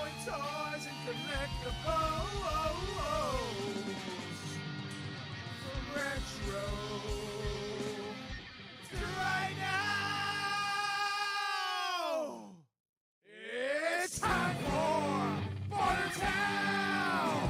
Farpoint Toys Collectibles. Retro. Right now, it's time for Bartertown.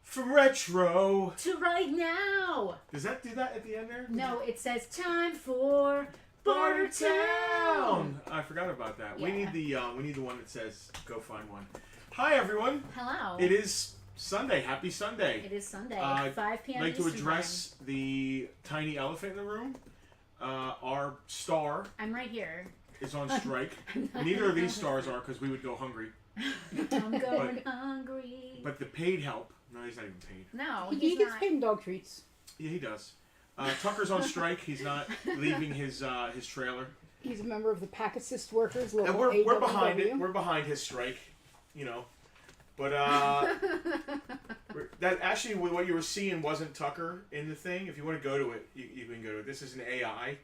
From retro To right now. Does that do that at the end there? No, it says time for Bartertown. I forgot about that. Yeah. We need the one that says go find one. Hi everyone. Hello. It is Sunday. Happy Sunday. It is Sunday. 5 p.m. I'd like to Eastern address the tiny elephant in the room. Our star time. I'm right here. is on strike. Neither of these stars are because we would go hungry. I'm going hungry. But the paid help. No, he's not even paid. No, He he's gets not. paid in dog treats. Yeah, he does. Tucker's on strike. He's not leaving his trailer. He's a member of the Pack Assist Workers. And Local we're behind AWW. it. We're behind his strike, you know. But that actually, what you were seeing wasn't Tucker in the thing. If you want to go to it, you can go to it. This is an AI.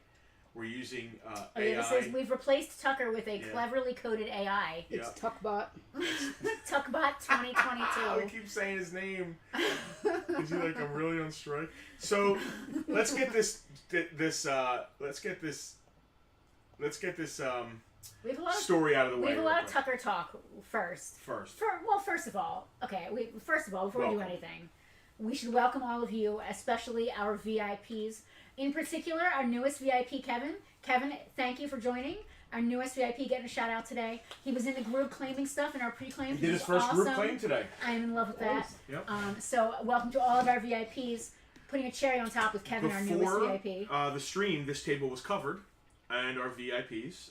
We're using Oh, AI. yeah, this is, we've replaced Tucker with a cleverly coded AI. Yeah. It's Tuckbot. Tuckbot I 2022. keep saying his name. Is he like, I'm really on strike? So let's get this. Let's get this We have a lot of story out of the way. we have a real lot of quick. Tucker talk first. First. First of all, before we do Welcome. anything, we should welcome all of you, especially our VIPs. In particular, our newest VIP, Kevin. Kevin, thank you for joining. Our newest VIP getting a shout out today. He was in the group claiming stuff in our pre-claim. He did his first group claim today. I am in love with that. Yep. So welcome to all of our VIPs. Putting a cherry on top with Kevin, our newest VIP. The stream, this table was covered, and our VIPs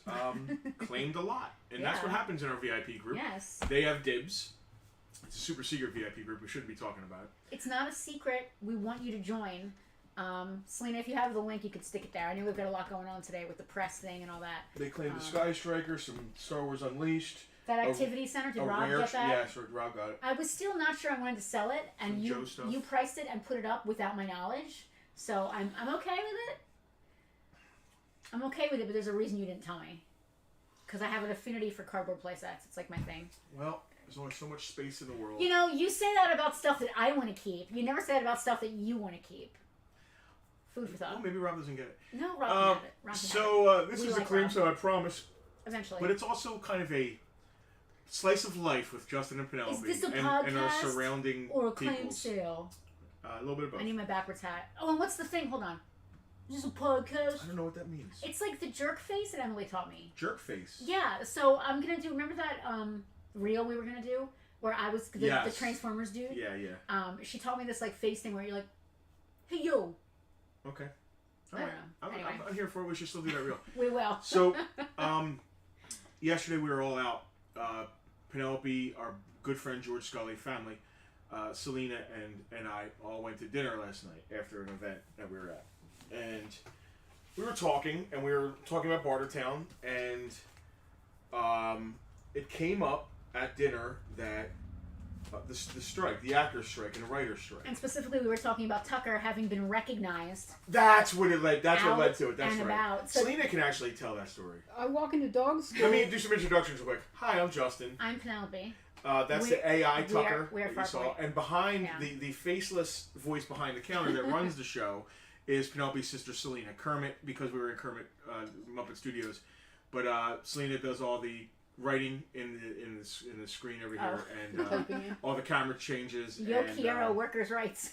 claimed a lot. And that's what happens in our VIP group. Yes. They have dibs. It's a super secret VIP group. We shouldn't be talking about it. It's not a secret. We want you to join. Selena, if you have the link, you could stick it there. I know we've got a lot going on today with the press thing and all that. They claimed the Sky Striker, some Star Wars Unleashed. That activity center, did Rob get that? Yeah, sure, Rob got it. I was still not sure I wanted to sell it, and Some you Joe stuff. you priced it and put it up without my knowledge. So I'm okay with it. I'm okay with it, but there's a reason you didn't tell me. Because I have an affinity for cardboard playsets. It's like my thing. Well, there's only so much space in the world. You know, you say that about stuff that I want to keep. You never say that about stuff that you want to keep. Food for thought. Well, maybe Rob doesn't get it. No, Rob can have it. Rob can have So this We is like a claim, Rob. so I promise. Eventually. But it's also kind of a slice of life with Justin and Penelope. Is this a and our podcast surrounding or a claim peoples. sale? A little bit of both. I need my backwards hat. Oh, and what's the thing? Hold on. Is this a podcast? I don't know what that means. It's like the jerk face that Emily taught me. Jerk face. Yeah, so I'm gonna do. Remember that reel we were gonna do where I was the Transformers dude? Yeah, yeah. She taught me this like face thing where you're like, "Hey yo." Okay. I don't know. Anyway. I'm here for it. We should still do that reel. We will. So, yesterday we were all out. Penelope, our good friend George Scully, family, Selena, and I all went to dinner last night after an event that we were at. And we were talking about Bartertown, and it came up at dinner that the strike, the actor's strike and the writer's strike. And specifically, we were talking about Tucker having been recognized. That's what it led. That's what led to it. That's and right. about. So Selena can actually tell that story. I walk into dog school. Let me do some introductions real quick. Hi, I'm Justin. I'm Penelope. That's the AI Tucker we're that you saw. Farpoint. And behind Yeah. the faceless voice behind the counter that runs the show is Penelope's sister Selena. Kermit, because we were in Kermit Muppet Studios. But Selena does all the writing in the screen over here, and all the camera changes. Yo and, quiero workers' rights.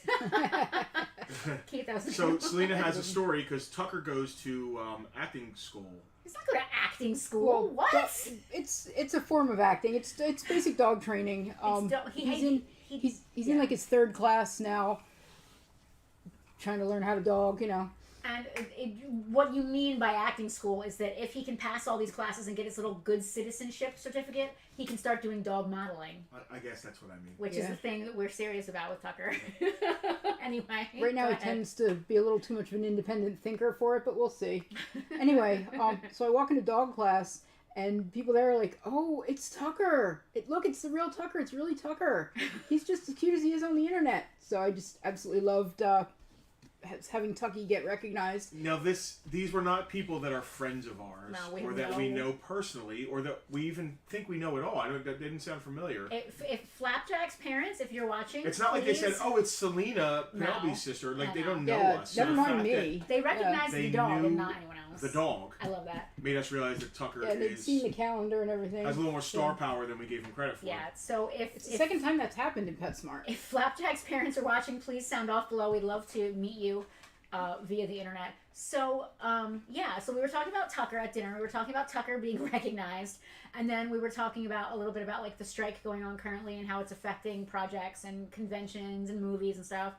Keith, that was So Selena has a story because Tucker goes to acting school. He's not going to acting school. Well, what? It's a form of acting. It's basic dog training. He's in like his third class now, trying to learn how to dog. You know. And what you mean by acting school is that if he can pass all these classes and get his little good citizenship certificate, he can start doing dog modeling. I guess that's what I mean. Which is the thing that we're serious about with Tucker. Anyway. Right now he tends to be a little too much of an independent thinker for it, but we'll see. Anyway, so I walk into dog class, and people there are like, "Oh, it's Tucker! Look, it's the real Tucker. It's really Tucker. He's just as cute as he is on the internet." So I just absolutely loved having Tucky get recognized. Now these were not people that are friends of ours, No, or that we know personally, or that we even think we know at all. That didn't sound familiar. If Flapjack's parents, if you're watching, It's not like they said, please- "Oh, it's Selena, No. Penelope's sister." Like they No. don't know Yeah, us. never So the mind fact me. They recognized They the dog knew and not anyone else. that the dog I love that. made us realize that Tucker Yeah, they'd seen the calendar and everything. has a little more star power than we gave him credit for. Yeah. So It's the second time that's happened in PetSmart. if Flapjack's parents are watching, please sound off below. We'd love to meet you via the internet. So, so we were talking about Tucker at dinner. We were talking about Tucker being recognized. And then we were talking about a little bit about like the strike going on currently and how it's affecting projects and conventions and movies and stuff.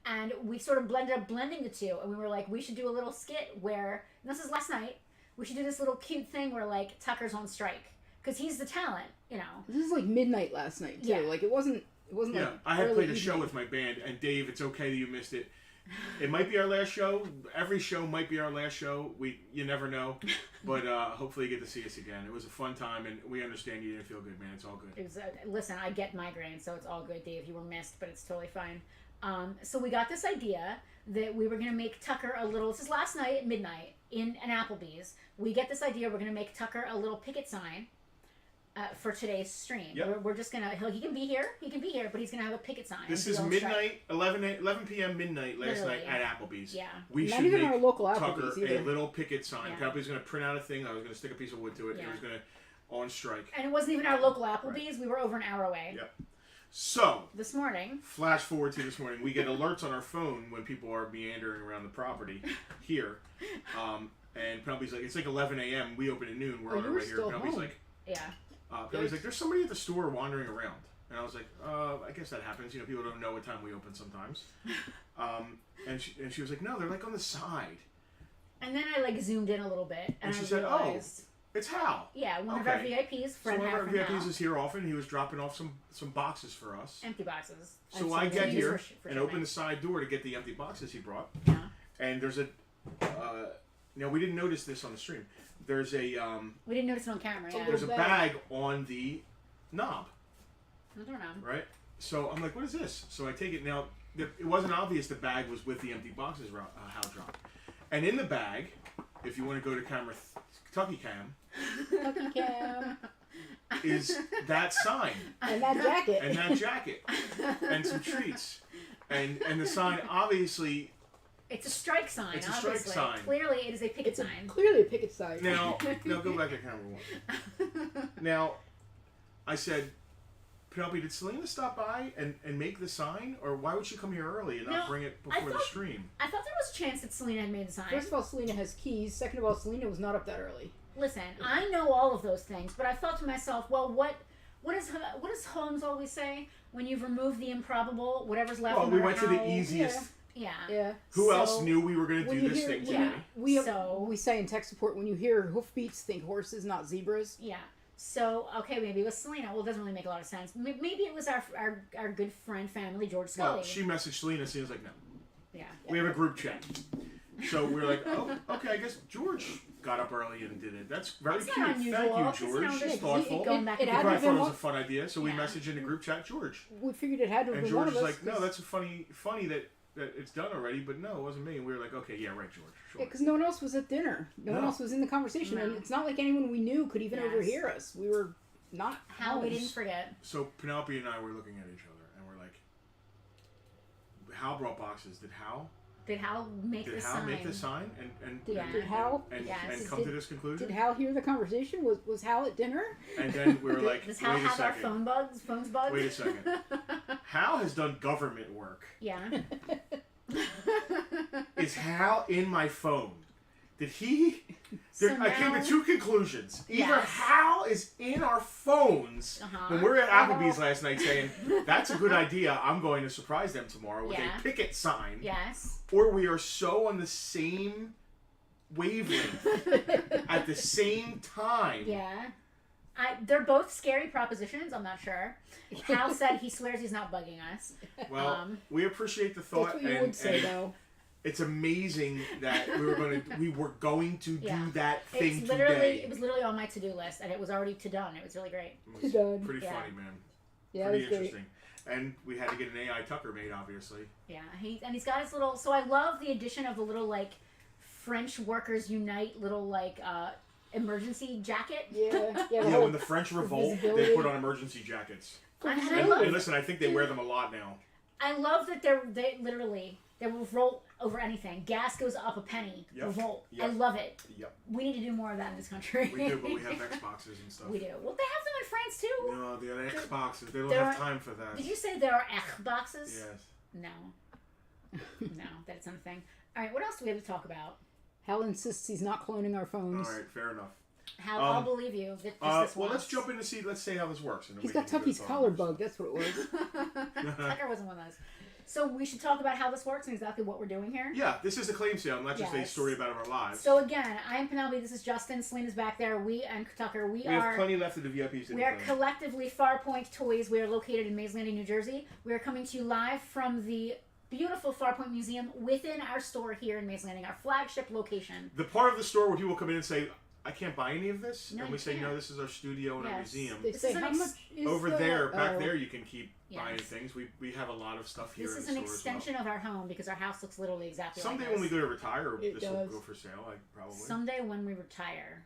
And we sort of blending the two. And we were like, we should do a little skit where, and this is last night, we should do this little cute thing where like Tucker's on strike. Because he's the talent, you know. This is like midnight last night too. Yeah. Like it wasn't like I had early played a evening. show with my band, and Dave, it's okay that you missed it. It might be our last show. Every show might be our last show. You never know, but hopefully you get to see us again. It was a fun time, and we understand you didn't feel good, man. It's all good. It was, listen, I get migraines, so it's all good, Dave. You were missed, but it's totally fine. So we got this idea that we were going to make Tucker a little... This is last night at midnight in an Applebee's. We get this idea we're going to make Tucker a little picket sign for today's stream. Yep. We're just going to... He can be here, but he's going to have a picket sign. This Be is on midnight, 11 p.m. midnight last Literally. night at Applebee's. Yeah. We Not should even make our local Tucker Applebee's a either. little picket sign. Yeah. Penelope's going to print out a thing. I was going to stick a piece of wood to it. Yeah. And it was going to on strike. And it wasn't even our local Applebee's. We were over an hour away. Yep. So, This morning. flash forward to this morning. We get alerts on our phone when people are meandering around the property here. And Penelope's like, it's like 11 a.m. We open at noon. We're Oh, on our you were way here. still Penelope's home. like, Yeah. Penelope's like, there's somebody at the store wandering around. And I was like, I guess that happens. You know, people don't know what time we open sometimes. And she was like, no, they're like on the side. And then I like zoomed in a little bit. And she I said, realized... It's Hal. Yeah, one of our Okay. VIPs, So friend one of our Hal from VIPs Hal. is here often. He was dropping off some boxes for us. Empty boxes. So And I some get things here for and shipping. open the side door to get the empty boxes he brought. Yeah. And there's a, now we didn't notice this on the stream. There's a We didn't notice it on camera. It's a Yeah. there's a bag. bag on the knob, I don't know. right? So I'm like, what is this? So I take it. Now it wasn't obvious the bag was with the empty boxes Hal dropped. And in the bag, if you want to go to camera Tucky Cam, Tucky Cam. is that sign And that jacket. and that jacket and some treats. And the sign obviously It's a strike sign. It's a strike obviously. sign. Clearly, it is a picket It's sign. clearly a picket sign. now go back to camera one. Now I said, Penelope, did Selena stop by and make the sign, or why would she come here early and not No, bring it I before the thought- stream? I thought there was a chance that Selena had made the sign. First of all, Selena has keys. Second of all, Selena was not up that early. Listen, I know all of those things, but I thought to myself, well, what does Holmes always say? When you've removed the improbable, whatever's left. Well, no we matter went to the how- easiest. Yeah. Yeah. Who So- else knew we were going to When do you this hear, thing when today? we say in tech support, when you hear hoofbeats, think horses, not zebras. Yeah. So, okay, maybe it was Selena. Well, it doesn't really make a lot of sense. Maybe it was our good friend, family, George Scully. Well, she messaged Selena. Selena's like, no. Yeah. We have a group chat. So we're like, oh, okay, I guess George got up early and did it. That's very That's cute. not unusual. Thank It's you, not George. unusual. She's thoughtful. Going back It and We had forth. to probably have thought it was been a fun idea, so we Yeah. messaged in the group chat, George. We figured it had to have And been George one of was us. like, no, that's funny that it's done already, but no, it wasn't me. And we were like, okay, yeah, right, George. Sure. because no one else was at dinner. No one No. else was in the conversation, and No. it's not like anyone we knew could even Yes. overhear us. We were not. How we homes. didn't forget. So Penelope and I were looking at each other, and we're like, Hal brought boxes. Did Hal make the sign? make the sign and Yeah. Did Hal? and Yes. come to this conclusion? Did Hal hear the conversation? Was Hal at dinner? And then we were like, Does Hal wait a have our second. phones bugged? Wait a second. Hal has done government work. Yeah. Is Hal in my phone? Did he? So I came now- to two conclusions. Either Yes. Hal is in our phones Uh-huh. when we were at Applebee's last night saying, that's a good idea, I'm going to surprise them tomorrow with Yeah. a picket sign. Yes. Or we are so on the same wavelength at the same time. Yeah. They're both scary propositions. I'm not sure. Hal said he swears he's not bugging us. Well, we appreciate the thought, That's what you and, would say, and though. it's amazing that we were going to Yeah. do that thing It today. was literally on my to-do list, and it was already to done. It was really great. It was Done. pretty Yeah. funny, man. Yeah, pretty that's great. interesting. And we had to get an AI Tucker made, obviously. Yeah, he's got his little. So I love the addition of the little like French Workers Unite little like emergency jacket. Yeah, Yeah, when the French revolt, they visibility. put on emergency jackets. And And listen, I think they wear them a lot now. I love that they literally they revolt over anything. Gas goes up a penny. Yep. Revolt. Yep. I love it. Yep. We need to do more of that in this country. We do, but we have Xboxes and stuff. We do. Well, they have them in France too. No, the Xboxes. They don't There have are- time for that. Did you say there are Xboxes? Yes. No. No, that's something. All right, what else do we have to talk about? Hal insists he's not cloning our All phones. right, fair enough. How I'll believe you. That just this Well, once. let's jump in to see. Let's see how this works. And then He's we got can do Tucky's it all. collar bug. That's what it was. Tucker wasn't one of those. So we should talk about how this works and exactly what we're doing here. Yeah, this is a claim sale, not just a Yes. story about our lives. So again, I am Penelope. This is Justin. Selena's back there. We and Tucker. we have plenty left of the VIPs. We are collectively Farpoint Toys. We are located in Mays Landing, New Jersey. We are coming to you live from the beautiful Farpoint Museum within our store here in Mays Landing, our flagship location. The part of the store where people come in and say, I can't buy any of this. No, and we you say, can't. no, this is our studio and our Yes. museum. They This say, is an how ex- much is Over the... there, back Oh. there, you can keep Yes. buying things. We have a lot of stuff here This in is the an store extension as of our home because our house looks literally exactly well. Someday like when we this. go to retire, It this will does. go for sale, probably. Someday when we retire.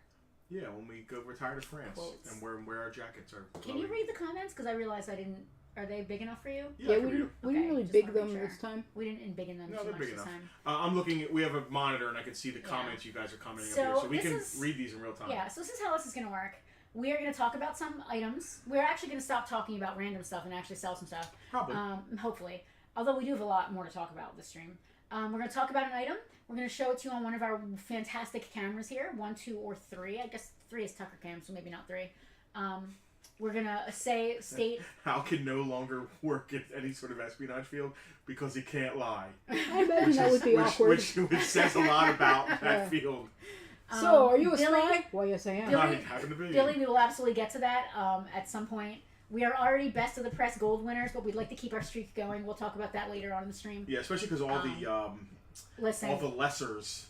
Yeah, when we go retire to France Quotes. and where our jackets are. Can you read the comments? Because I realized I didn't. Are they big enough for you? Yeah, I we can read didn't, them. we didn't Okay, really just big wanna make them sure. this time. We didn't embiggen them No, too they're much big this enough. time. I'm looking. We have a monitor, and I can see the Yeah. comments you guys are commenting So up here, so we this can is- read these in real time. Yeah, so this is how this is going to work. We are going to talk about some items. We're actually going to stop talking about random stuff and actually sell some stuff. Probably. Hopefully. Although we do have a lot more to talk about this stream. We're going to talk about an item. We're going to show it to you on one of our fantastic cameras here. 1, 2, or 3. I guess 3 is Tucker cam, so maybe not 3. We're going to state... Hal can no longer work in any sort of espionage field because he can't lie. I imagine that would be awkward. Which says a lot about that Yeah. field. So, are you a Billy- spy? Well, yes, I am. Billy- I happen to be. Billy, we will absolutely get to that at some point. We are already best of the press gold winners, but we'd like to keep our streak going. We'll talk about that later on in the stream. Yeah, especially because all the Listen, lessers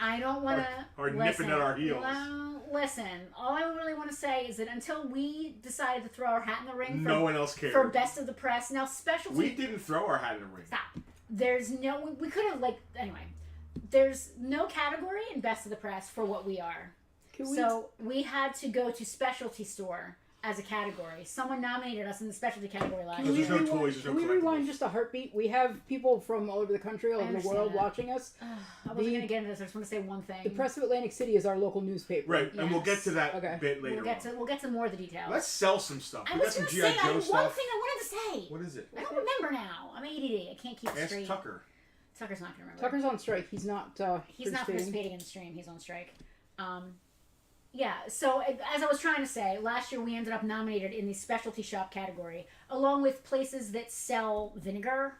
I don't want to... are nipping at our heels. Well, listen, all I really want to say is that until we decided to throw our hat in the ring No one else cared. for best of the press, now specialty... We didn't throw our hat in the ring. Stop. There's no... We could have, like... Anyway. There's no category in best of the press for what we are. Can we So we had to go to specialty store as a category. Someone nominated us in the specialty category last Because year. there's no toys, there's no Can we rewind collectibles. just a heartbeat? We have people from all over the country, all over the understand world that. watching us. I wasn't going to get into this. I just want to say one thing. The Press of Atlantic City is our local newspaper. Right, and we'll get to that Okay. bit later We'll get to more of the details. on. Let's sell some stuff. I We was got some going to G.I. say, I Joe had one stuff. thing I wanted to say. What is it? I don't remember now. I'm ADD. I can't keep it Ask straight. Tucker. Tucker's not going to remember. Tucker's on strike. He's not. He's not participating in the stream. He's on strike. Yeah, so as I was trying to say, last year we ended up nominated in the specialty shop category, along with places that sell vinegar,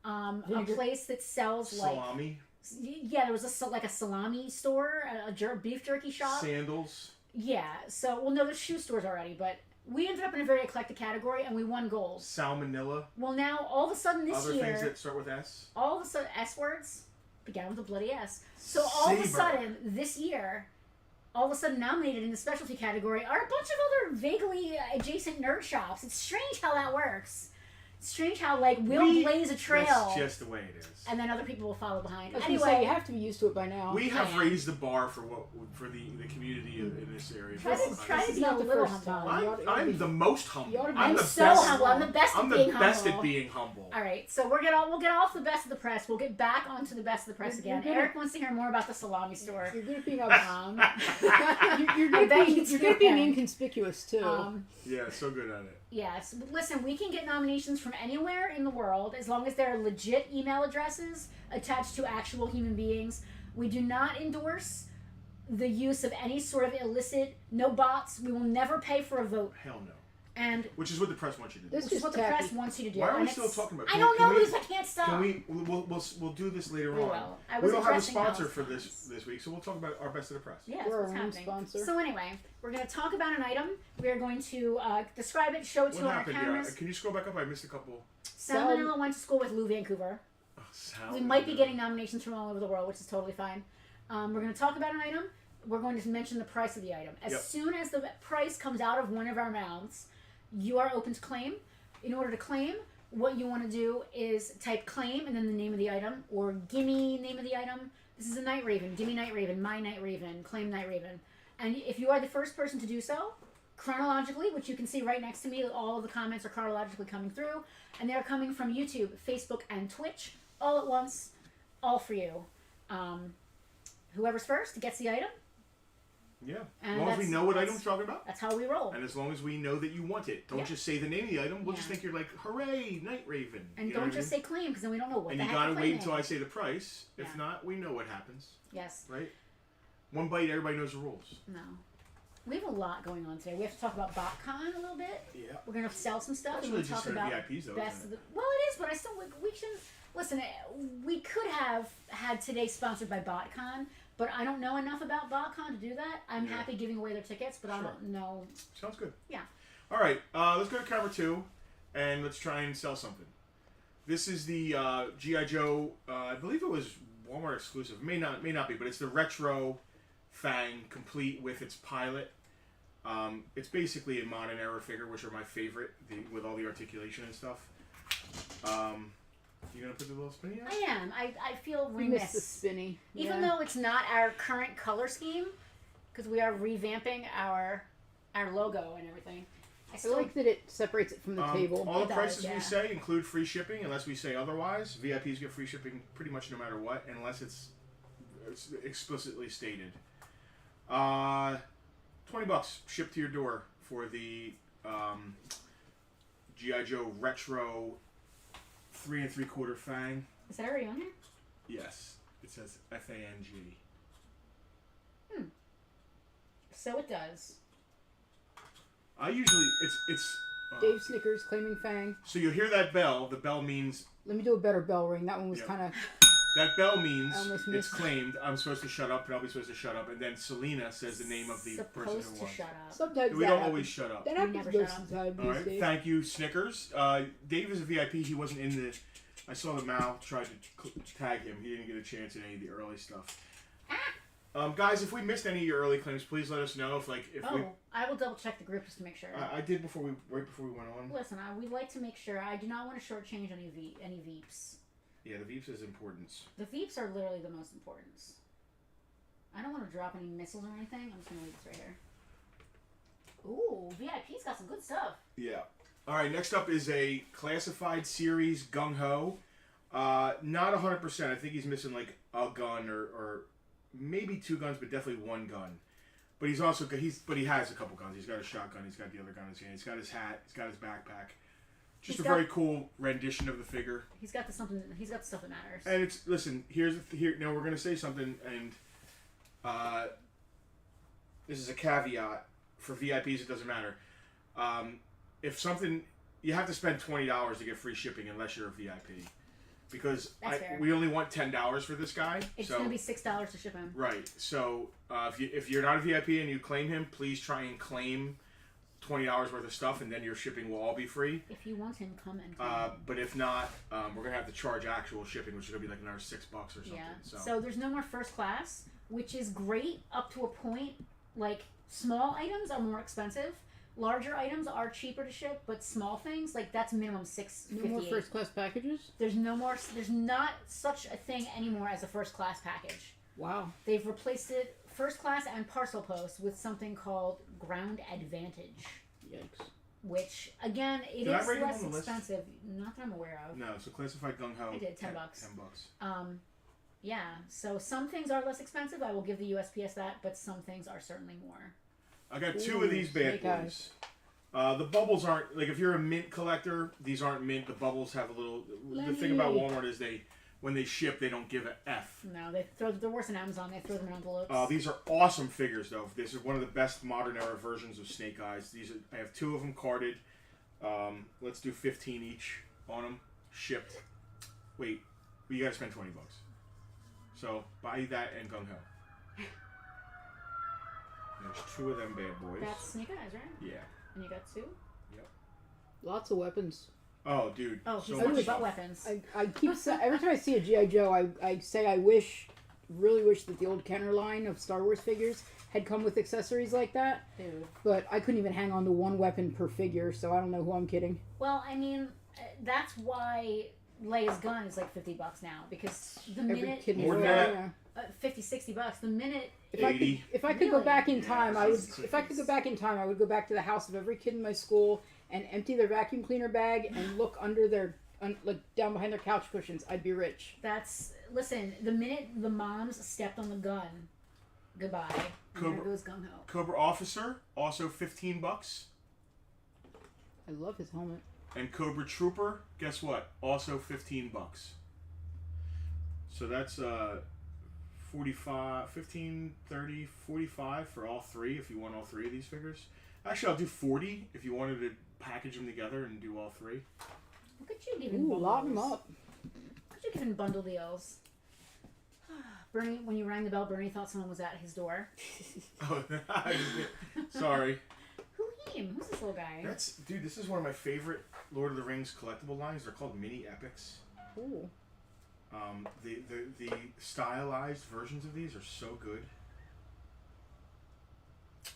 a Vinegar. place that sells like... Salami. Yeah, there was a salami store, a beef jerky shop. Sandals. Yeah, so, well, no, there's shoe stores already, but we ended up in a very eclectic category, and we won gold. Salmonella. Well, now, all of a sudden this Other year... things that start with S. all of a sudden, S words began with a bloody S. So all of a Saber. sudden, this year, all of a sudden nominated in the specialty category are a bunch of other vaguely adjacent nerd shops. It's strange how that works. It's strange how, like, we'll blaze a trail, That's just the way it is. and then other people will follow behind. I was Anyway, gonna say, you have to be used to it by now. We have Yeah. raised the bar for the community in this area. Try to- This try This to is be not a the little first humble. time. You ought to I'm be- the most humble. you ought to be- I'm the so best. humble. I'm the best I'm at the being best humble. at being humble. All right, so we'll get off the best of the press. We'll get back onto the best of the press You're again. good at- Eric wants to hear more about the salami store. You're good at being Um, you're I good bet at being, you you're do, good at being Eric. inconspicuous too. Yeah, so good at it. Yes. Listen, we can get nominations from anywhere in the world as long as there are legit email addresses attached to actual human beings. We do not endorse the use of any sort of illicit, no bots. We will never pay for a vote. Hell no. And Which is what the press wants you to do. This which is is what the tacky. press wants you to do. Why are we And still it's- talking about? I Can don't know we- because I can't stop. Can we? We'll do this later We on. will. I We was don't have a addressing sponsor Alice for Thomas. this week, so we'll talk about our best of the press. Yeah, that's We're what's our own happening. sponsor. So anyway, we're going to talk about an item. We are going to describe it, show it to What you on our happened? cameras. Can you scroll back up? I missed a couple. Salmonella went to school with Lou Vancouver. Oh, Sal. We might be getting nominations from all over the world, which is totally fine. We're going to talk about an item. We're going to mention the price of the item. As Yep. soon as the price comes out of one of our mouths, you are open to claim. In order to claim, what you want to do is type claim and then the name of the item, or gimme name of the item. This is a Night Raven. Gimme Night Raven. My Night Raven. Claim Night Raven. And if you are the first person to do so, chronologically, which you can see right next to me, all of the comments are chronologically coming through, and they're coming from YouTube, Facebook, and Twitch all at once, all for you. Whoever's first gets the item. Yeah. And As long as we know what item we're talking about. That's how we roll. And as long as we know that you want it. Don't just say the name of the item. We'll just think you're like, hooray, Night Raven. And you know don't just say claim, because then we don't know what and the you heck gotta you're wait claiming. until I say the price. If Yeah. not, we know what happens. Yes. Right? One bite, everybody knows the rules. No. We have a lot going on today. We have to talk about BotCon a little bit. Yeah. We're going to sell some stuff. That's and really we'll just talk for about VIPs, though, best isn't of the. Well, it is, but I still we can listen. We could have had today sponsored by BotCon, but I don't know enough about BotCon to do that. I'm happy giving away their tickets, but I don't know. Sounds good. Yeah. All right, let's go to camera 2, and let's try and sell something. This is the G.I. Joe. I believe it was Walmart exclusive. It may not be, but it's the retro Fang, complete with its pilot. It's basically a modern era figure, which are my favorite, with all the articulation and stuff. You gonna put the little spinny on? I am. I feel We remiss. missed the spinny. Even though it's not our current color scheme, because we are revamping our logo and everything. I I still like that it separates it from the table. All the It does, prices yeah. we say include free shipping, unless we say otherwise. VIPs get free shipping pretty much no matter what, unless it's explicitly stated. $20 shipped to your door for the G.I. Joe Retro 3 3/4 Fang. Is that already on here? Yes, it says FANG. So it does. I usually it's Dave Snickers claiming Fang. so you hear that bell. The bell means Let me do a better bell ring. That one was Yeah. kind of. that bell means I almost it's missed it. claimed. I'm supposed to shut up. Probably supposed to shut up, and then Selena says the name of the person Supposed who to won. shut up. Sometimes We that don't happens. always shut up. That We happens never most shut of the time All these right. days. Thank you, Snickers. Dave is a VIP. He wasn't in the. I saw the Mal tried to tag him. He didn't get a chance in any of the early stuff. Guys, if we missed any of your early claims, please let us know. If we. I will double check the group just to make sure. I did right before we went on. Listen, we'd like to make sure. I do not want to shortchange any Veeps. Yeah, the Veeps is importance. The Veeps are literally the most important. I don't want to drop any missiles or anything. I'm just gonna leave this right here. Ooh, VIP's got some good stuff. Yeah. All right. Next up is a classified series Gung Ho. Not 100%. I think he's missing like a gun or maybe 2 guns, but definitely 1 gun. But he has a couple guns. He's got a shotgun. He's got the other gun in his hand. He's got his hat. He's got his backpack. Just a very cool rendition of the figure. He's got the stuff that matters. And it's listen. Now we're gonna say something, and this is a caveat for VIPs. It doesn't matter. If something, you have to spend $20 to get free shipping unless you're a VIP, because Fair. we only want $10 for this guy. It's gonna be $6 to ship him. Right. So if you're not a VIP and you claim him, please try and claim $20 worth of stuff, and then your shipping will all be free. If you want him, come and claim. But if not, we're gonna have to charge actual shipping, which is gonna be like another $6 or something. Yeah. So. So there's no more first class, which is great up to a point. Like small items are more expensive. Larger items are cheaper to ship, but small things like that's minimum $6.58. No more first class packages? There's no more. There's not such a thing anymore as a first class package. Wow. They've replaced it, first class and parcel post, with something called Ground Advantage. Yikes. Which again, it Did I is write it less on the list? expensive. Not that I'm aware of. No, so classified Gung Ho. I did, $10. $10. Yeah. So some things are less expensive. I will give the USPS that, but some things are certainly more. I got 2 Ooh, of these bad snake boys. The bubbles aren't like if you're a mint collector, these aren't mint. The bubbles have a little. The thing about Walmart is when they ship, they don't give an F. No, they're worse than Amazon. They throw them in envelopes. These are awesome figures, though. This is one of the best modern era versions of Snake Eyes. I have 2 of them carded. Let's do 15 each on them. Shipped. Wait, you gotta spend $20. So buy that and Gung Ho. There's 2 of them bad boys. That's Snake Eyes, right? Yeah. And you got 2? Lots of weapons. Oh, dude. Oh, he's so only much butt stuff. weapons. I keep every time I see a G.I. Joe, I say I really wish that the old Kenner line of Star Wars figures had come with accessories like that. Dude. But I couldn't even hang on to one weapon per figure, so I don't know who I'm kidding. Well, I mean, that's why Leia's gun is like $50 now, because the Every minute kid More knows than that, yeah. $50-$60, the minute If I 80. if I could go Really? back in time, Yeah, I would. Jesus If I could go Christ. back in time, I would go back to the house of every kid in my school and empty their vacuum cleaner bag and look under their, like down behind their couch cushions. I'd be rich. listen, the minute the moms stepped on the gun, goodbye. And there Cobra- goes gung ho. Cobra Officer, also $15. I love his helmet. And Cobra Trooper, guess what? Also $15. So that's 45, 15, 30, 45 for all three if you want all three of these figures. Actually, I'll do 40 if you wanted to package them together and do all three. Look at you giving Ooh, bundles. lock them up. Look at you giving bundle deals. Bernie, when you rang the bell, Bernie thought someone was at his door. Oh, sorry. Who him? Who's this little guy? Dude, this is one of my favorite Lord of the Rings collectible lines. They're called mini epics. Ooh. The stylized versions of these are so good.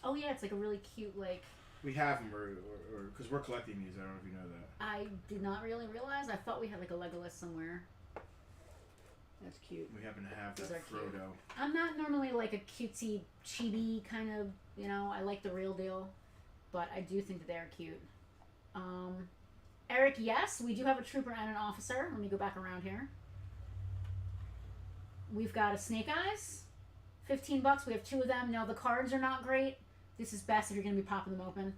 Oh yeah, it's like a really cute, like, We have them, or because we're collecting these. I don't know if you know that. I did not really realize. I thought we had like a Legolas somewhere. That's cute. We happen to have Those that are cute. Frodo. I'm not normally like a cutesy, chibi kind of, I like the real deal, but I do think that they're cute. Eric, yes, we do have a trooper and an officer. Let me go back around here. We've got a Snake Eyes, $15. We have two of them. Now the cards are not great. This is best if you're going to be popping them open.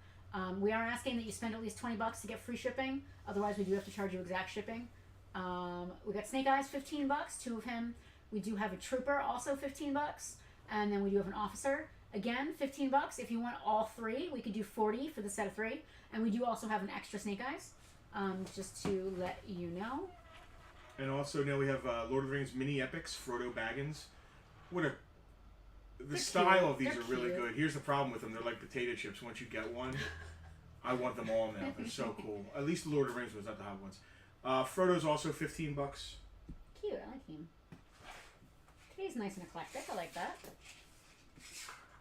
We are asking that you spend at least $20 to get free shipping. Otherwise, we do have to charge you exact shipping. We got Snake Eyes, $15, two of him. We do have a trooper, also $15, and then we do have an officer. Again, $15. If you want all three, we could do $40 for the set of three, and we do also have an extra Snake Eyes, just to let you know. And also now we have Lord of the Rings mini epics, Frodo Baggins. The They're style cute. of these They're are really cute. good. Here's the problem with them: they're like potato chips. Once you get one, I want them all now. They're so cool. At least the Lord of the Rings ones, not the hot ones. Frodo's also $15. Cute, I like him. Today's nice and eclectic. I like that.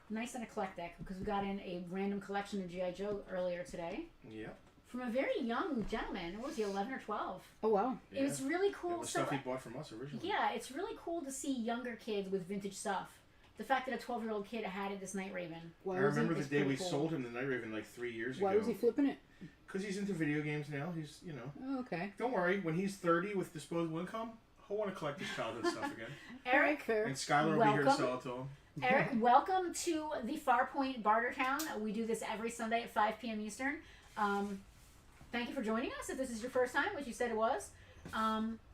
Nice and eclectic because we got in a random collection of G.I. Joe earlier today Yeah. from a very young gentleman. What was he, 11 or 12? Oh wow. Yeah. It was really It cool. was So, stuff he bought from us originally. yeah, it's really cool to see younger kids with vintage stuff. The fact that a 12-year-old kid had it, this Night Raven. Why I was he- remember the it's day we pretty cool. sold him the Night Raven like 3 years Why ago. was he flipping it? Because he's into video games now. He's, Oh, okay. Don't worry. When he's 30 with disposable income, he'll want to collect his childhood stuff again. Eric, Fair. And Skylar will be here to Welcome. sell it to him. Eric, welcome to the Farpoint Bartertown. We do this every Sunday at 5 p.m. Eastern. Thank you for joining us. If this is your first time, which you said it was,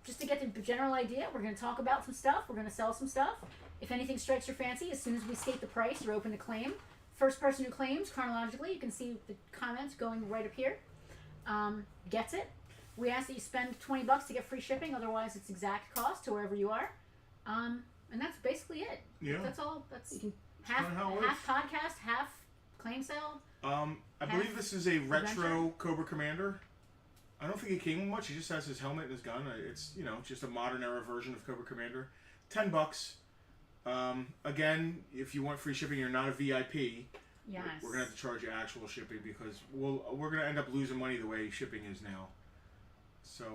just to get the general idea, we're going to talk about some stuff. We're going to sell some stuff. If anything strikes your fancy, as soon as we state the price, you're open to claim. First person who claims chronologically, you can see the comments going right up here, gets it. We ask that you spend $20 to get free shipping. Otherwise, it's exact cost to wherever you are. And that's basically it. Yeah. That's all. That's You half kinda how it half podcast, half claim sale. I believe this is a retro Cobra Commander. I don't think it came with much. He just has his helmet and his gun. It's just a modern era version of Cobra Commander. $10. Again, if you want free shipping, you're not a VIP. Yes. We're gonna have to charge you actual shipping because we're gonna end up losing money the way shipping is now. So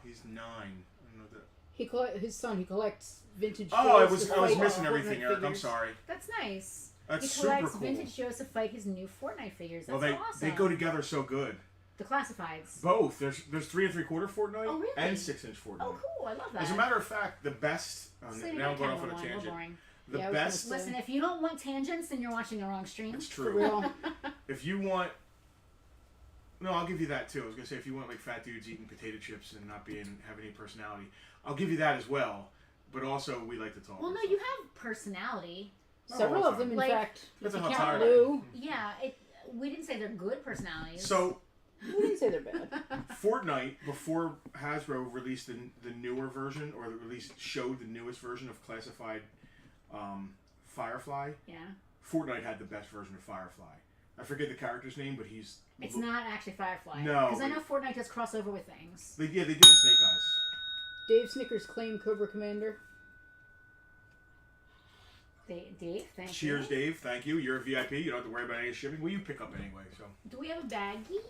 he's 9. I don't know that. His son. He collects vintage. Oh, I toys was to I was fight missing Fortnite everything, Eric. I'm figures. sorry. That's nice. That's He super collects cool. vintage Joseph fight his new Fortnite figures. That's Well, awesome. they go together so good. The classifieds. Both. There's 3 3/4 Fortnite Oh, really? and 6-inch Fortnite. Oh, cool! I love that. As a matter of fact, the best. Selena, Now I'm going kind off on a one. We're tangent. boring. The Yeah, I was best. gonna Listen, if you don't want tangents, then you're watching the wrong stream. It's For true. real. If you want. No, I'll give you that too. I was gonna say if you want like fat dudes eating potato chips and not have any personality, I'll give you that as well. But also, we like to talk. Well, no, you have personality. Several all of the them, in Like- fact. That's If how you tired count I am. Lou. Yeah, we didn't say they're good personalities. So We didn't say they're bad. Fortnite, before Hasbro released the newer version, or showed the newest version of classified Firefly, yeah, Fortnite had the best version of Firefly. I forget the character's name, but he's... it's not actually Firefly. No, because I but- know Fortnite does crossover with things. They did the Snake Eyes. Dave Snickers claimed Cobra Commander. Dave, thank you. Cheers, Dave. Thank you. You're a VIP. You don't have to worry about any shipping. Well, you pick up anyway. So. Do we have a baggie?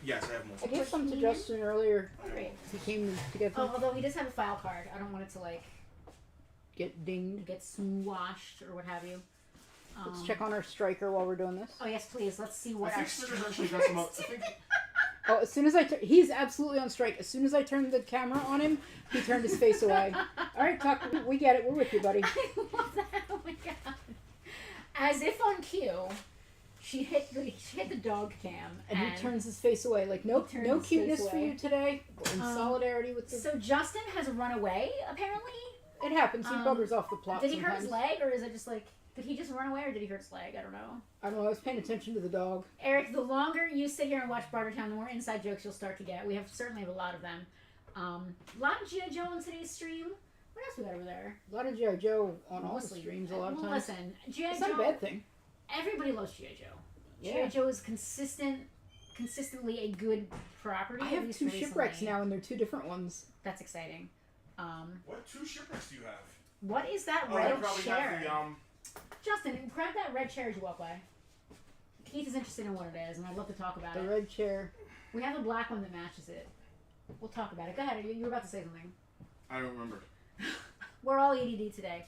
Yes, I have I multiple. gave some to Justin earlier. Great. He came to get them. Although he does have a file card. I don't want it to like Get dinged. get swashed or what have you. Let's check on our striker while we're doing this. Oh yes, please. Let's see I what think our Snitter's actually got some. I think. Oh, as soon as he's absolutely on strike. As soon as I turned the camera on him, he turned his face away. All right, Tuck, we get it. We're with you, buddy. I love that. Oh my god. As if on cue, she hit the dog cam And he turns his face away. Like, nope, He turns no his cuteness face for away. you today. In solidarity with the... So Justin has run away, apparently. It happens. He buggers off the plot Did he sometimes. hurt his leg, or is it just like... Did he just run away, or did he hurt his leg? I don't know. I don't know. I was paying attention to the dog. Eric, the longer you sit here and watch Bartertown, the more inside jokes you'll start to get. We certainly have a lot of them. A lot of G.I. Joe on today's stream. What else we got over there? A lot of G.I. Joe on all the Mostly. streams a lot of Well, times. listen, G.I. It's Joe... not a bad thing. Everybody loves G.I. Joe. Yeah. G.I. Joe is consistently a good property. I at have least 2 shipwrecks recently. now, and they're 2 different ones. That's exciting. What 2 shipwrecks do you have? What is that Oh, I red probably chair? have the Justin, grab that red chair as you walk by. Keith is interested in what it is, and I'd love to talk about The it. red chair. We have a black one that matches it. We'll talk about it. Go ahead. You were about to say something. I don't remember. We're all ADD today.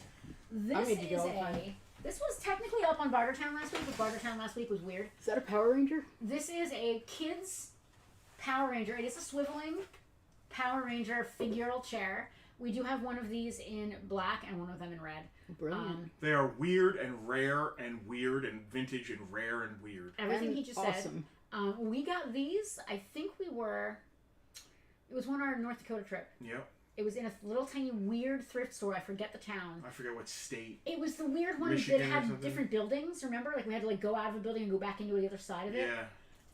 This ADD is all the time. This was technically up on Bartertown last week, but Bartertown last week was weird. Is that a Power Ranger? This is a kids Power Ranger. It is a swiveling Power Ranger figural chair. We do have one of these in black and one of them in red. Brilliant. They are weird and rare and weird and vintage and rare and weird. Everything And he just awesome. said. We got these. I think it was on our North Dakota trip. Yep. It was in a little tiny weird thrift store. I forget the town. I forget what state. It was the weird one Michigan that or had something? different buildings. Remember, like we had to like go out of a building and go back into the other side of it.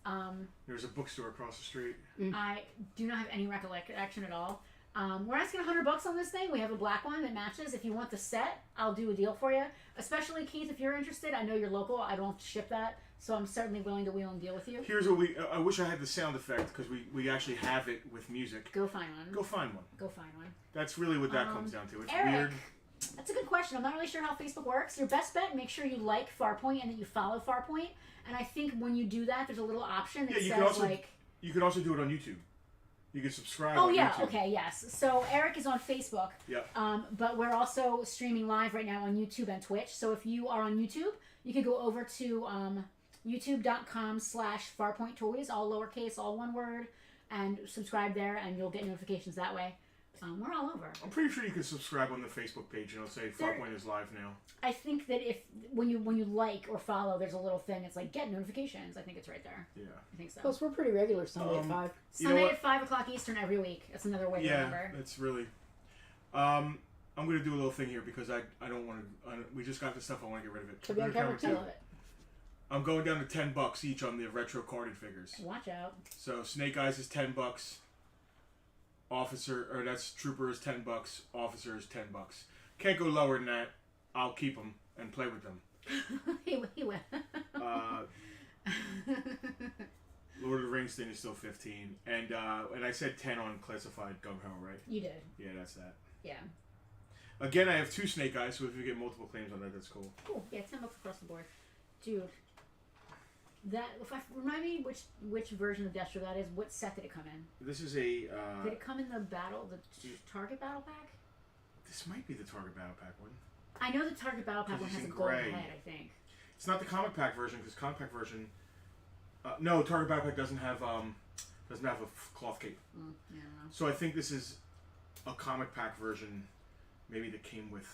Yeah. There's a bookstore across the street. I do not have any recollection at all. We're asking $100 on this thing. We have a black one that matches. If you want the set, I'll do a deal for you. Especially Keith, if you're interested. I know you're local. I don't ship that, so I'm certainly willing to wheel and deal with you. Here's what I wish I had the sound effect because we actually have it with music. Go find one. Go find one. Go find one. That's really what that comes down to. It's Eric, weird. that's a good question. I'm not really sure how Facebook works. Your best bet, make sure you like Farpoint and that you follow Farpoint. And I think when you do that, there's a little option that Yeah, you says can also like... you can also do it on YouTube. You can subscribe. Oh on yeah, YouTube. okay, yes. So Eric is on Facebook. Yep. But we're also streaming live right now on YouTube and Twitch. So if you are on YouTube, you can go over to youtube.com/Farpoint Toys, all lowercase, all one word, and subscribe there, and you'll get notifications that way. We're all over. I'm pretty sure you can subscribe on the Facebook page and it'll say Farpoint is live now. I think that when you like or follow, there's a little thing. It's like get notifications. I think it's right there. Yeah. I think so. Plus, we're pretty regular Sunday at 5. You know Sunday what? at 5 o'clock Eastern every week. That's another way to Yeah, remember. that's really. I'm going to do a little thing here because I don't want to. We just got the stuff. I want to get rid of it. To be on Put it on camera, I too. love it. I'm going down to $10 each on the retro carded figures. Watch out. So Snake Eyes is $10. That's Trooper is $10. Officer is $10. Can't go lower than that. I'll keep them and play with them. he will. Lord of the Rings thing is still 15, and I said 10 on classified Gung Ho, right? You did. Yeah, that's that. Yeah. Again, I have 2 Snake Eyes, so if you get multiple claims on that, that's cool. Cool. Yeah, $10 across the board, dude. That remind me which version of Destro that is. What set did it come in? This is a. Did it come in the Target Battle Pack? This might be the Target Battle Pack one. I know the Target Battle Pack one Because has a it's in gold gray. head. I think. It's not the comic pack version because comic pack version. No, Target Battle Pack doesn't have a cloth cape. Yeah, I don't know. So I think this is a comic pack version, maybe that came with.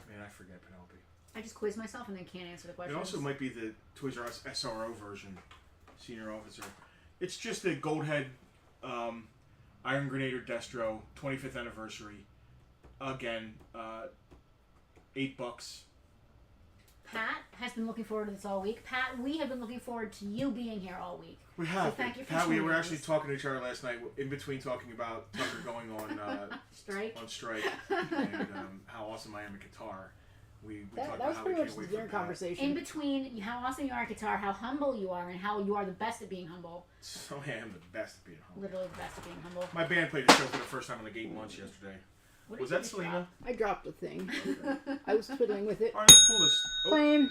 Man, I forget Penelope. I just quiz myself and then can't answer the question. It also might be the Toys R Us SRO version, Senior Officer. It's just a gold head Iron Grenadier Destro 25th anniversary. Again, $8. Pat has been looking forward to this all week. Pat, we have been looking forward to you being here all week. We have. So thank you for Pat, we joining were us. actually talking to each other last night in between talking about Tucker going on Strike. on strike and how awesome I am at guitar. We talked That about was how we pretty can't much the wait dinner for Pat. conversation. In between how awesome you are at guitar, how humble you are, and how you are the best at being humble. So I am the best at being humble. Literally the best at being humble. My band played a show for the first time in like 8 months yesterday. What Was did you that just Selena? I dropped a thing. I was twiddling with it. All right, let's pull this. Oh, Claim.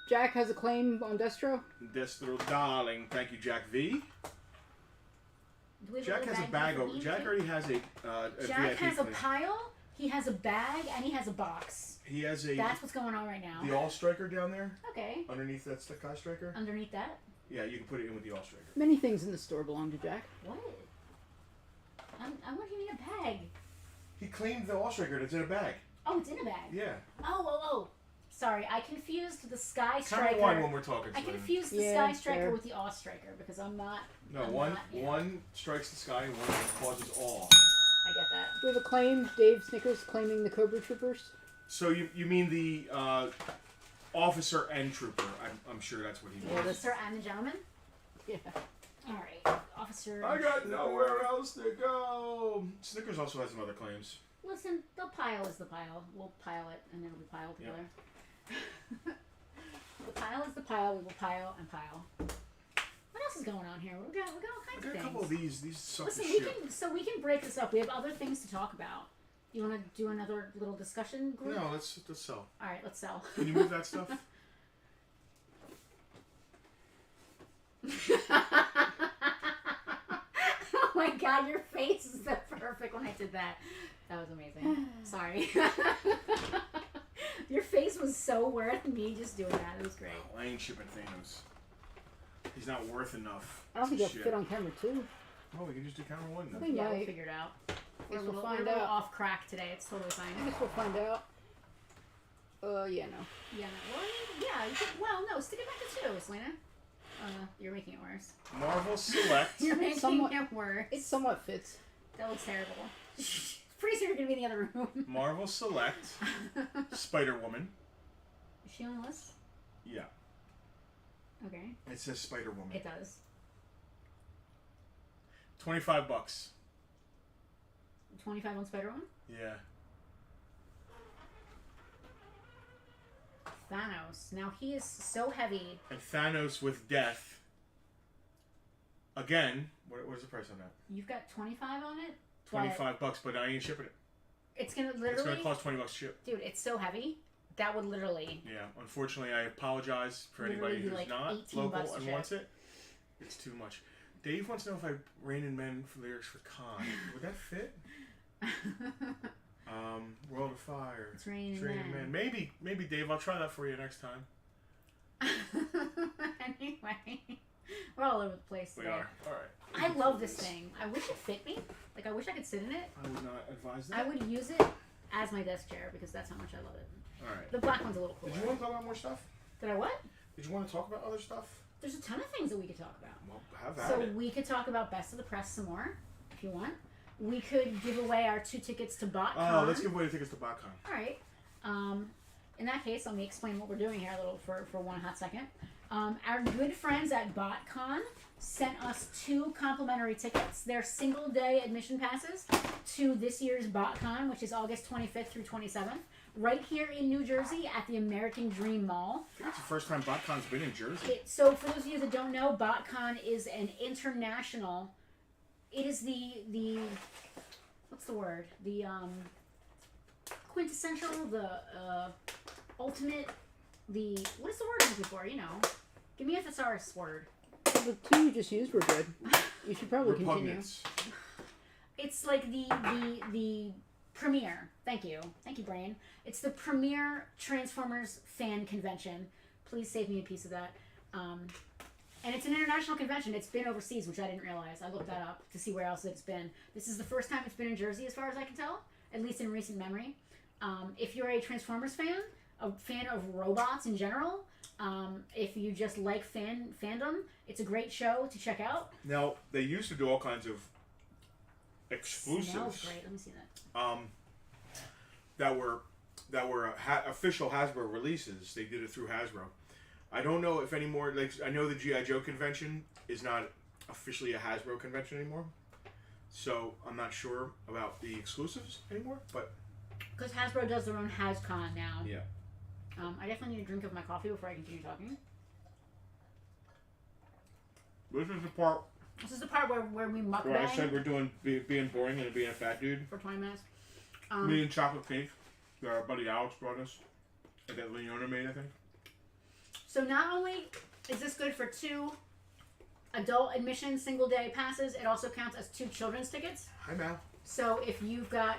Jack has a claim on Destro. Destro, darling. Thank you, Jack V. Do we have Jack little has a bag bag for over. each Jack too? already has a Jack VIP has a claim. pile, he has a bag, and he has a box. He has a That's what's going on right now. the All Striker down there Okay. underneath that Sky Striker. Underneath that? Yeah, you can put it in with the All Striker. Many things in the store belong to Jack. What? I want him in a bag. He claimed the All Striker. It's in a bag. Oh, it's in a bag. Yeah. Oh. Sorry, I confused the Sky Count Striker. one when we're talking. I Selena. confused the Yeah, Sky Striker fair. with the Awe Striker because I'm not. No, I'm one not, yeah. one strikes the sky, and one causes awe. I get that. We have a claim. Dave Snickers claiming the Cobra Troopers. So you mean the officer and trooper? I'm sure that's what he The means. officer and the gentleman. Yeah. All right, officer. I got nowhere else to go. Snickers also has some other claims. Listen, the pile is the pile. We'll pile it, and then it'll be piled together. The pile is the pile. We will pile and pile. What else is going on here? We got all I kinds got of a things. couple of these. These suck Listen, as we shit. can break this up. We have other things to talk about. You want to do another little discussion group? No, let's sell. All right, let's sell. Can you move that stuff? Oh my God, your face is so perfect when I did that. That was amazing. Sorry. Your face was so worth me just doing that. It was great. Oh, I ain't shipping Thanos. He's not worth enough. I don't think Shit. he'll fit on camera too. Oh, we can just do camera one I then. think Yeah, we'll might. figure it out. Guess we'll we're find a little out. off crack today. It's totally I fine. guess we'll find out. Yeah, no. Yeah. Well, yeah. You could, well, no. Stick it back to 2, Selena. You're making it worse. Marvel Select. You're making Somewhat- it worse. It somewhat fits. That looks terrible. Pretty soon you're gonna be in the other room. Marvel Select. Spider Woman. Is she on the list? Yeah. Okay. It says Spider Woman. It does. $25. 25 on Spider-Man? Yeah. Thanos. Now he is so heavy. And Thanos with death. Again, what is the price on that? You've got 25 on it? $25, but I ain't shipping it. It's gonna It's literally... gonna cost $20 to ship. Dude, it's so heavy. That would literally... Yeah, unfortunately, I apologize for Literally anybody be who's like not 18 local bucks to and ship. wants it. It's too much. Dave wants to know if I rein in men for lyrics for Khan. Would that fit? World of Fire. It's raining Men. Maybe Dave. I'll try that for you next time. Anyway, we're all over the place We today. are. All right. I love this thing. I wish it fit me. Like, I wish I could sit in it. I would not advise that. I would use it as my desk chair because that's how much I love it. All right. The black one's a little cooler. Did you want to talk about more stuff? Did I what? Did you want to talk about other stuff? There's a ton of things that we could talk about. Well, have at So it. we could talk about Best of the Press some more, if you want. We could give away our 2 tickets to BotCon. Oh, let's give away the tickets to BotCon. All right. In that case, let me explain what we're doing here a little for one hot second. Our good friends at BotCon sent us 2 complimentary tickets. They're single-day admission passes to this year's BotCon, which is August 25th through 27th, right here in New Jersey at the American Dream Mall. I think it's the first time BotCon's been in Jersey. So for those of you that don't know, BotCon is an international... It is the what's the word? The quintessential, the ultimate, the what is the word I'm looking for? You know, give me a thesaurus word. The 2 you just used were good. You should probably continue. Repugnance. It's like the premiere. Thank you, brain. It's the premier Transformers fan convention. Please save me a piece of that. And it's an international convention. It's been overseas, which I didn't realize. I looked that up to see where else it's been. This is the first time it's been in Jersey, as far as I can tell, at least in recent memory. If you're a Transformers fan, a fan of robots in general, if you just like fandom, it's a great show to check out. Now, they used to do all kinds of exclusives. Smells great. Let me see that. That were official Hasbro releases. They did it through Hasbro. I don't know if anymore. Like, I know the G.I. Joe convention is not officially a Hasbro convention anymore, so I'm not sure about the exclusives anymore. But Because Hasbro does their own HasCon now. yeah, I definitely need a drink of my coffee before I continue talking. this is the part This is the part where we where I said mukbang we're doing being boring and being a fat dude. for 20 minutes. Me and chocolate cake that our buddy Alex brought us. That Leona made, I think. So not only is this good for 2 adult admission single day passes, it also counts as 2 children's tickets. Hi, Mal. So if you've got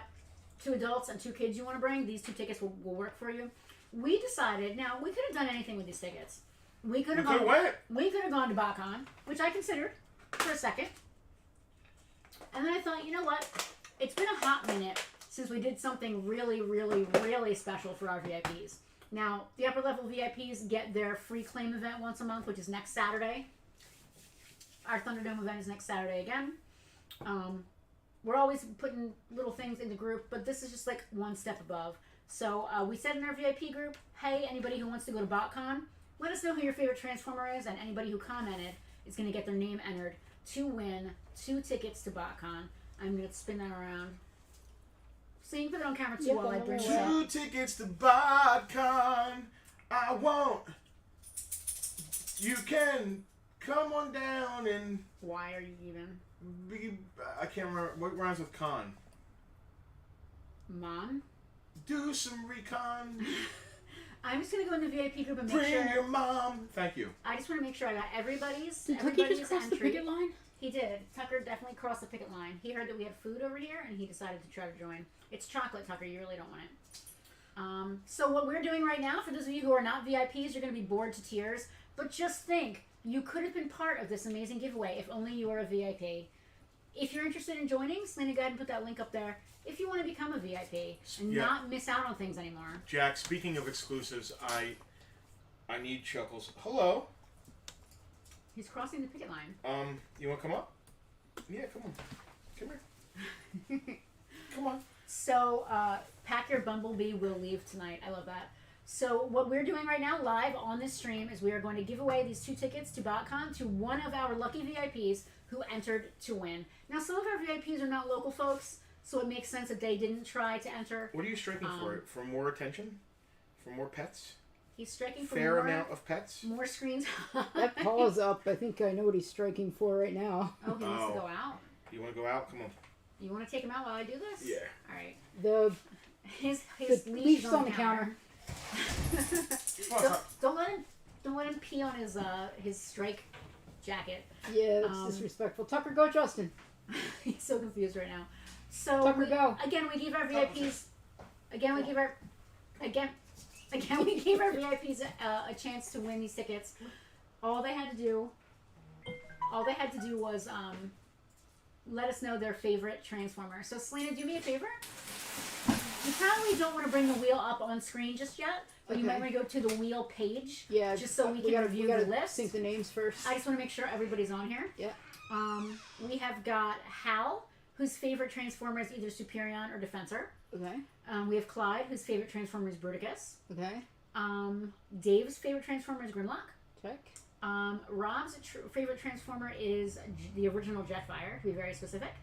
2 adults and 2 kids you want to bring, these 2 tickets will work for you. We decided, now we could have done anything with these tickets. We could have gone to BotCon, which I considered for a second. And then I thought, you know what? It's been a hot minute since we did something really, really, really special for our VIPs. Now, the upper level VIPs get their free claim event once a month, which is next Saturday. Our Thunderdome event is next Saturday again. We're always putting little things in the group, but this is just like one step above. So we said in our VIP group, hey, anybody who wants to go to BotCon, let us know who your favorite Transformer is, and anybody who commented is going to get their name entered to win 2 tickets to BotCon. I'm going to spin that around. So you can put it on camera too while I bring it up. 2 tickets to BotCon. I want. You can come on down and. Why are you even? I can't remember what rhymes with con. Mom? Do some recon. I'm just gonna go in the VIP group and make Bring sure. your mom. Thank you. I just want to make sure I got everybody's. Did Tucky everybody's just cross the entry. picket line? He did. Tucker definitely crossed the picket line. He heard that we had food over here, and he decided to try to join. It's chocolate, Tucker. You really don't want it. So what we're doing right now, for those of you who are not VIPs, you're going to be bored to tears. But just think, you could have been part of this amazing giveaway if only you were a VIP. If you're interested in joining, Selena, go ahead and put that link up there. If you want to become a VIP and not miss out on things anymore. Jack, speaking of exclusives, I need Chuckles. Hello. He's crossing the picket line. You want to come up? Yeah, come on. Come here. Come on. So, Pack Your Bumblebee will leave tonight. I love that. So, what we're doing right now, live on this stream, is we are going to give away these 2 tickets to BotCon to one of our lucky VIPs who entered to win. Now, some of our VIPs are not local folks, so it makes sense that they didn't try to enter. What are you striking for? For more attention? For more pets? He's striking for fair amount of pets? More screens. That paw's up. I think I know what he's striking for right now. Oh, he needs to go out. You want to go out? Come on. You want to take him out while I do this? Yeah. All right. The leash is on the counter. don't let him pee on his strike jacket. Yeah, that's disrespectful. Tucker, go, Justin. He's so confused right now. So Tucker, go. Again, we gave our VIPs. Again, we gave our VIPs a chance to win these tickets. All they had to do was let us know their favorite Transformer. So, Selena, do me a favor. You probably don't want to bring the wheel up on screen just yet, but you might want to go to the wheel page. Yeah, just so we can review the list. Sync the names first. I just want to make sure everybody's on here. Yeah. We have got Hal, whose favorite Transformer is either Superion or Defensor. Okay. We have Clyde, whose favorite Transformer is Bruticus. Okay. Dave's favorite Transformer is Grimlock. Check. Rob's favorite Transformer is the original Jetfire, to be very specific.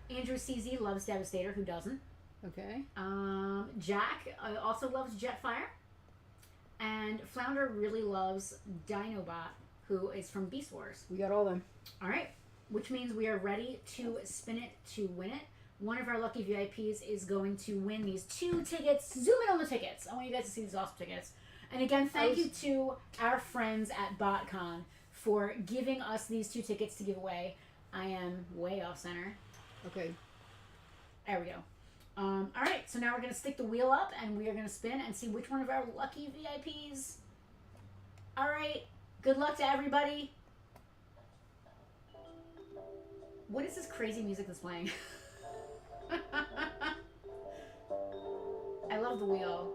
Andrew CZ loves Devastator, who doesn't? Okay. Jack also loves Jetfire. And Flounder really loves Dinobot, who is from Beast Wars. We got all them. All right, which means we are ready to spin it to win it. One of our lucky VIPs is going to win these 2 tickets. Zoom in on the tickets. I want you guys to see these awesome tickets. And again, thank you to our friends at BotCon for giving us these 2 tickets to give away. I am way off center. Okay. There we go. All right, so now we're going to stick the wheel up and we are going to spin and see which one of our lucky VIPs. All right, good luck to everybody. What is this crazy music that's playing? I love the wheel.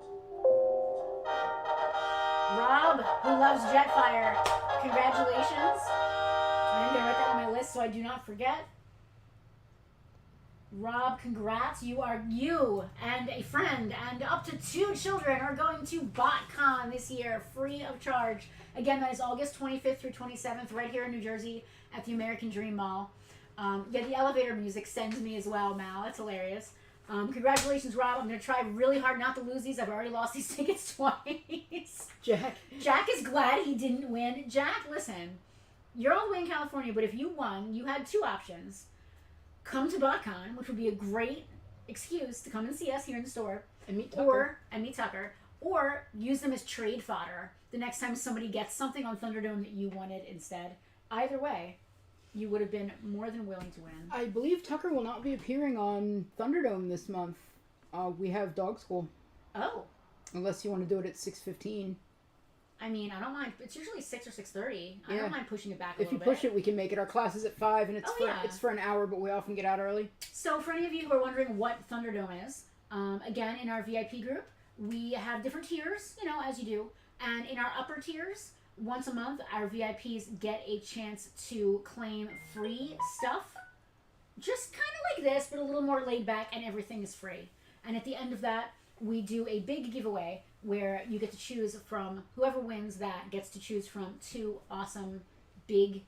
Rob, who loves Jetfire, congratulations. I'm going to write that on my list so I do not forget. Rob, congrats. You and a friend and up to 2 children are going to BotCon this year, free of charge. Again, that is August 25th through 27th, right here in New Jersey at the American Dream Mall. The elevator music sends me as well, Mal. That's hilarious. Congratulations, Rob. I'm going to try really hard not to lose these. I've already lost these tickets twice. Jack is glad he didn't win. Jack, listen. You're all the way in California, but if you won, you had 2 options. Come to BotCon, which would be a great excuse to come and see us here in the store, And meet Tucker. and meet Tucker, or use them as trade fodder the next time somebody gets something on Thunderdome that you wanted instead. Either way, you would have been more than willing to win. I believe Tucker will not be appearing on Thunderdome this month. We have dog school. Oh. Unless you want to do it at 6:15. I mean, I don't mind. It's usually 6 or 6:30. I Yeah. don't mind pushing it back a If little you bit. push it, we can make it. Our class is at 5, and Yeah. it's for an hour, but we often get out early. So for any of you who are wondering what Thunderdome is, again, in our VIP group, we have different tiers, as you do. And in our upper tiers, once a month, our VIPs get a chance to claim free stuff. Just kind of like this, but a little more laid back, and everything is free. And at the end of that, we do a big giveaway where you get to choose from, whoever wins that gets to choose from 2 awesome, big,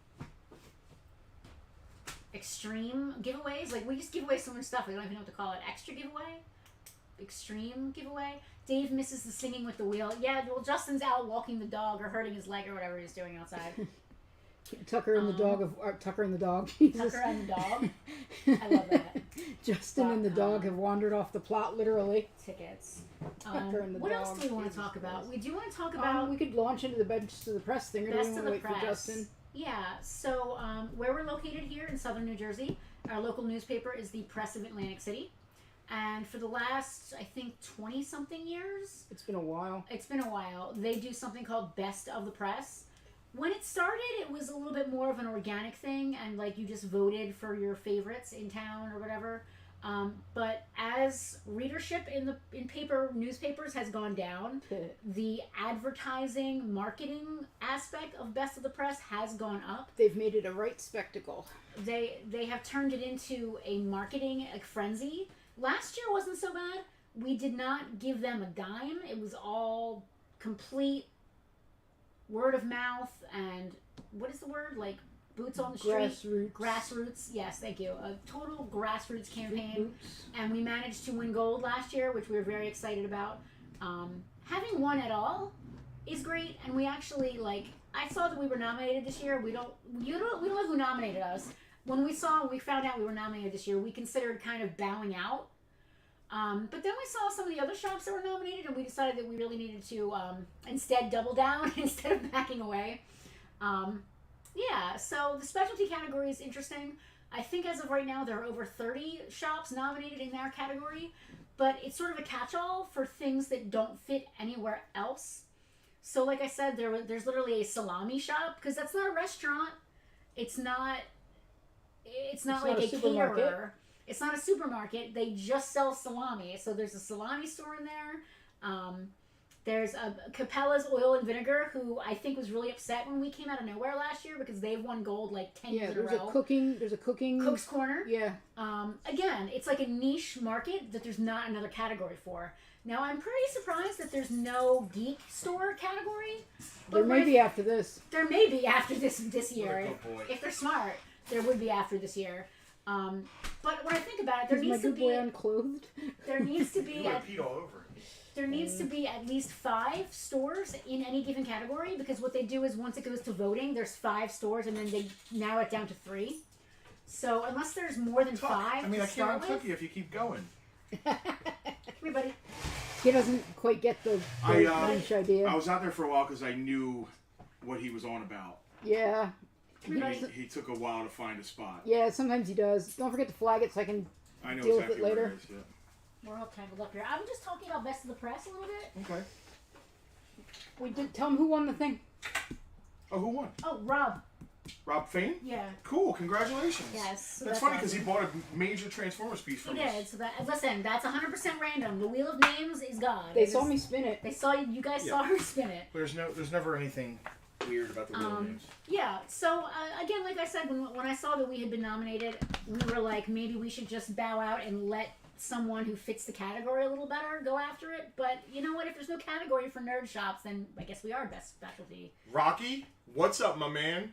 extreme giveaways. Like, we just give away so much stuff, we don't even know what to call it. Extra giveaway? Extreme giveaway? Dave misses the singing with the wheel. Yeah, well, Justin's out walking the dog or hurting his leg or whatever he's doing outside. Tucker and the dog. Jesus. Tucker and the dog. I love that. Justin and the dog have wandered off the plot, literally. Tickets. Tucker and the what dog. else do we want to talk about? We do want to talk about We could launch into the Best to the Press thing, or do we Best want of to the wait Press. for Justin? Yeah, so where we're located here in southern New Jersey, our local newspaper is the Press of Atlantic City. And for the last, I think, 20-something years, It's been a while. they do something called Best of the Press. When it started, it was a little bit more of an organic thing, and like you just voted for your favorites in town or whatever. But as readership in paper newspapers has gone down, the advertising, marketing aspect of Best of the Press has gone up. They've made it a right spectacle. They have turned it into a marketing frenzy. Last year wasn't so bad. We did not give them a dime. It was all complete word of mouth and what is the word? Like boots on the street. Grassroots. Yes, thank you. A total grassroots campaign. And we managed to win gold last year, which we were very excited about. Having won at all is great, and we actually I saw that we were nominated this year. We don't know who nominated us. When we found out we were nominated this year, we considered kind of bowing out. But then we saw some of the other shops that were nominated, and we decided that we really needed to instead double down instead of backing away. Yeah, so the specialty category is interesting. I think as of right now, there are over 30 shops nominated in our category, but it's sort of a catch-all for things that don't fit anywhere else. So like I said, there's literally a salami shop, because that's not a restaurant. It's not like a caterer. It's not a supermarket. They just sell salami. So there's a salami store in there. There's a Capella's Oil and Vinegar, who I think was really upset when we came out of nowhere last year because they've won gold like 10 years in a row. There's a cooking. Cook's Corner. Yeah. Again, it's like a niche market that there's not another category for. Now, I'm pretty surprised that there's no geek store category. There may be after this. There may be after this year. What a good boy. If they're smart, there would be after this year. But when I think about it, there Is needs my to good be boy unclothed? there needs to be You would have peed all over it. there needs to be at least 5 stores in any given category, because what they do is once it goes to voting, there's 5 stores, and then they narrow it down to 3. So unless there's more than 5, I mean, to I can't start uncook you if you keep going. Come here, buddy. He doesn't quite get the niche idea. I was out there for a while because I knew what he was on about. Yeah. He took a while to find a spot. Yeah, sometimes he does. Don't forget to flag it so I can I know deal exactly with it later. where it is. Yeah. We're all tangled up here. I'm just talking about Best of the Press a little bit. Okay. We did tell him who won the thing. Oh, who won? Oh, Rob. Rob Fain? Yeah. Cool. Congratulations. Yes. So That's funny because awesome. he bought a major Transformers piece He from did. us. So listen, that's 100% random. The Wheel of Names is God. They saw me spin it. They saw you guys saw her spin it. There's never anything weird about the Wheel of Names. Yeah. So again, like I said, when I saw that we had been nominated, we were like, maybe we should just bow out and let someone who fits the category a little better go after it. But you know what? If there's no category for nerd shops, then I guess we are best specialty. Rocky, what's up, my man?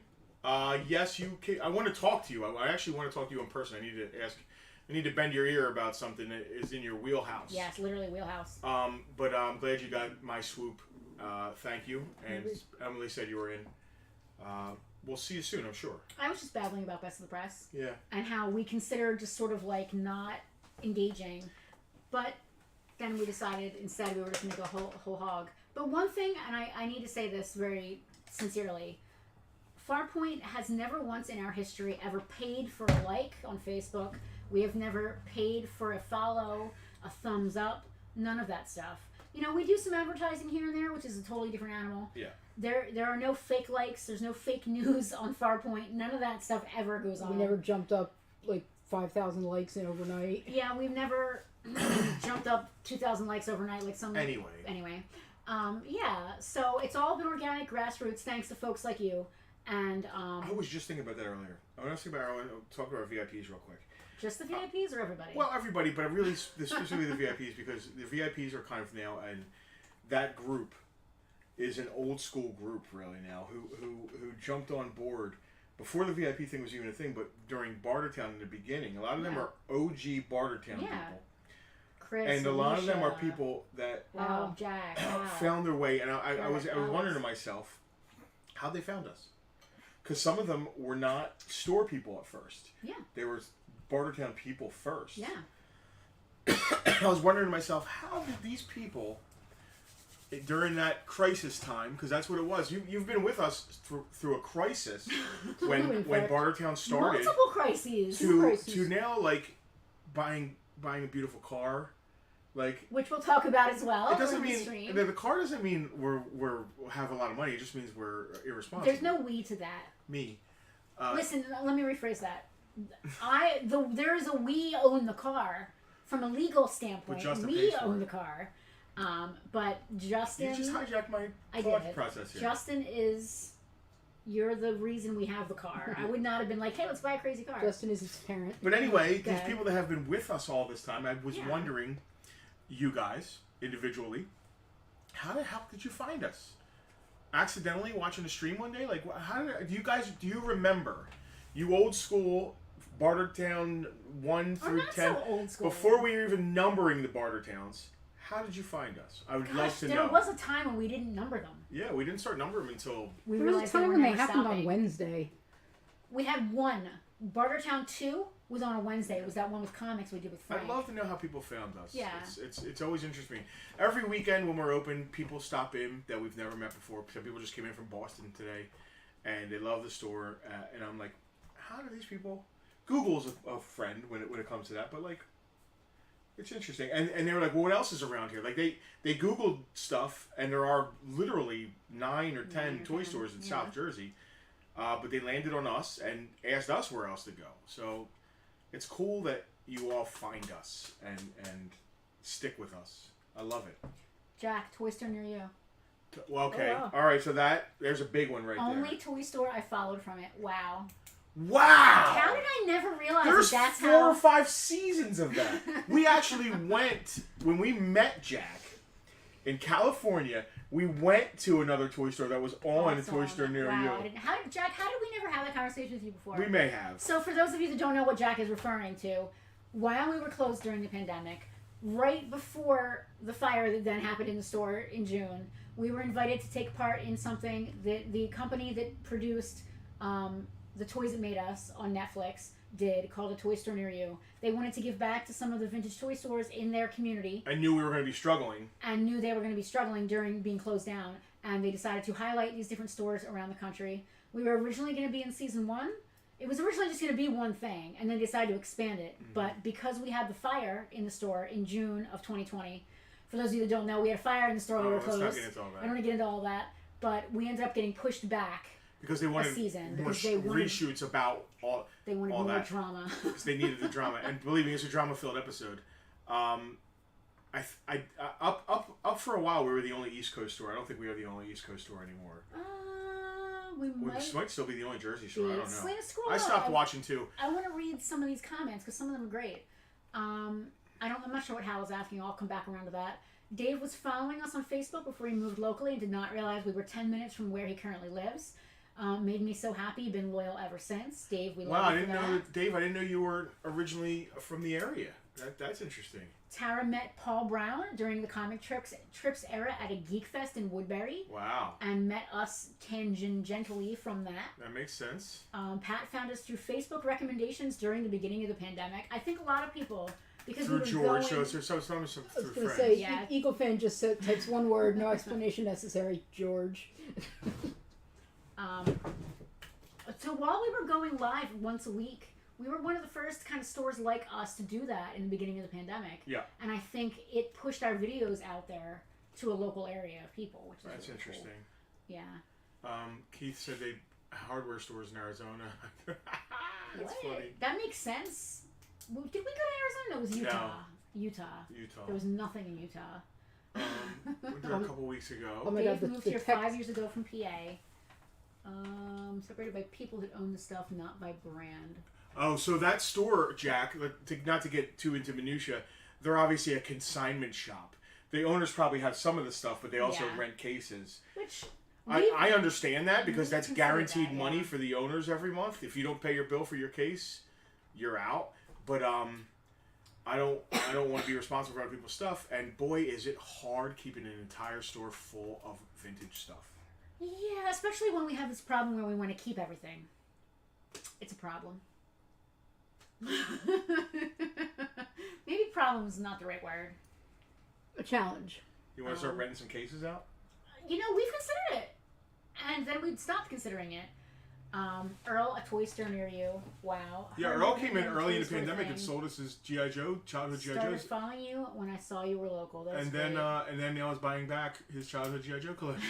Yes, you can. I want to talk to you. I actually want to talk to you in person. I need to bend your ear about something that is in your wheelhouse. Yes, literally wheelhouse. But I'm glad you got my swoop. Thank you. And Emily said you were in. We'll see you soon, I'm sure. I was just babbling about Best of the Press. Yeah. And how we consider just sort of like not engaging. But then we decided instead we were just going to go whole hog. But one thing, and I need to say this very sincerely, Farpoint has never once in our history ever paid for a like on Facebook. We have never paid for a follow, a thumbs up, none of that stuff. You know, we do some advertising here and there, which is a totally different animal. Yeah. There are no fake likes. There's no fake news on Farpoint. None of that stuff ever goes on. We never jumped up like 5,000 likes in overnight. Yeah, we've never jumped up 2,000 likes overnight like some. Anyway. Yeah. So it's all been organic, grassroots, thanks to folks like you. And I was just thinking about that earlier. I want to talk about our VIPs real quick. Just the VIPs or everybody? Well, everybody, but really specifically the VIPs, because the VIPs are kind of now, and that group is an old school group really now who jumped on board before the VIP thing was even a thing, but during Bartertown in the beginning. A lot of them are OG Bartertown people. Chris, and a lot of them are people that Jack, found their way. And I was wondering to myself how they found us, because some of them were not store people at first. Yeah, they were Bartertown people first. Yeah. I was wondering to myself, how did these people, during that crisis time, because that's what it was. You've been with us through a crisis when Bartertown started. Multiple crises. To now, like, buying a beautiful car, like, which we'll talk about as well. It doesn't mean the car doesn't mean we're have a lot of money. It just means we're irresponsible. There's no we to that. Me. Listen, let me rephrase that. There is a we own the car from a legal standpoint. We own the car. But Justin... You just hijacked my thought process here. Justin you're the reason we have the car. I would not have been like, hey, let's buy a crazy car. Justin is its parent. But anyway, these people that have been with us all this time, I was wondering, you guys, individually, how the hell did you find us? Accidentally watching a stream one day? Like, do you remember, you old school Bartertown 1 through 10, so old school. Before we were even numbering the Bartertowns, how did you find us? I would love to know. There was a time when we didn't number them. Yeah, we didn't start numbering them until... There was a time when they happened on Wednesday. We had one. Bartertown 2 was on a Wednesday. It was that one with comics we did with Frank. I'd love to know how people found us. Yeah. It's always interesting. Every weekend when we're open, people stop in that we've never met before. Some people just came in from Boston today, and they love the store. And I'm like, how do these people... Google's a friend when it comes to that, but like... It's interesting. And they were like, well, what else is around here? Like, they Googled stuff, and there are literally 9 or 10 toy stores in South Jersey. But they landed on us and asked us where else to go. So it's cool that you all find us and stick with us. I love it. Jack, toy store near you. Well, okay. Oh, wow. All right, so there's a big one right there. Only toy store I followed from it. Wow. Wow! How did I never realize There's that's 4 or 5 seasons of that. We actually went, when we met Jack in California, we went to another toy store that was on a toy store near you. Jack, how did we never have that conversation with you before? We may have. So for those of you that don't know what Jack is referring to, while we were closed during the pandemic, right before the fire that then happened in the store in June, we were invited to take part in something that the company that produced The Toys That Made Us on Netflix did, called A Toy Store Near You. They wanted to give back to some of the vintage toy stores in their community. I knew we were going to be struggling. And knew they were going to be struggling during being closed down. And they decided to highlight these different stores around the country. We were originally going to be in season 1. It was originally just going to be one thing, and then they decided to expand it. Mm-hmm. But because we had the fire in the store in June of 2020, for those of you that don't know, we had a fire in the store. We were closed. Let's not get into all that. I don't want to get into all that. But we ended up getting pushed back. Because they wanted more reshoots about all. They wanted all more that. drama. Because they needed the drama, and believe me, it's a drama-filled episode. Up for a while, we were the only East Coast store. I don't think we are the only East Coast store anymore. We might still be the only Jersey store. I don't know. Selena, I stopped watching too. I want to read some of these comments because some of them are great. I'm not sure what Hal was asking. I'll come back around to that. Dave was following us on Facebook before he moved locally and did not realize we were 10 minutes from where he currently lives. Made me so happy. Been loyal ever since. Dave, we love you for that. Dave, I didn't know you were originally from the area. That's interesting. Tara met Paul Brown during the comic trips era at a Geek Fest in Woodbury. Wow. And met us tangentially from that. That makes sense. Pat found us through Facebook recommendations during the beginning of the pandemic. I think a lot of people because through we were George, going, so some I was through going to friends. say, Yeah. Eagle fan just types one word, no explanation necessary. George. So while we were going live once a week, we were one of the first kind of stores like us to do that in the beginning of the pandemic. Yeah. And I think it pushed our videos out there to a local area of people, which is That's really interesting. Cool. Yeah. Keith said they hardware stores in Arizona. That's What? funny. That makes sense. Did we go to Arizona? No, it was Utah. Utah. Utah. There was nothing in Utah. Went there a couple weeks ago. Oh my Dave God, moved the here text- 5 years ago from PA. Separated by people that own the stuff, not by brand. Oh, so that store, Jack, not to get too into minutia, they're obviously a consignment shop. The owners probably have some of the stuff, but they also Yeah. rent cases. Which I understand that because we've that's considered guaranteed that, money yeah. for the owners every month. If you don't pay your bill for your case, you're out. But I don't want to be responsible for other people's stuff. And boy, is it hard keeping an entire store full of vintage stuff. Yeah, especially when we have this problem where we want to keep everything. It's a problem. Maybe problem is not the right word. A challenge. You want to start renting some cases out? You know, we've considered it. And then we'd stopped considering it. Earl, a toy store near you. Wow. Yeah, Heard Earl you came in had a early toy in the store pandemic and thing. sold us his G.I. Joe, childhood G.I. Started Joes. following you when I saw you were local. That's And then now he's buying back his childhood G.I. Joe collection.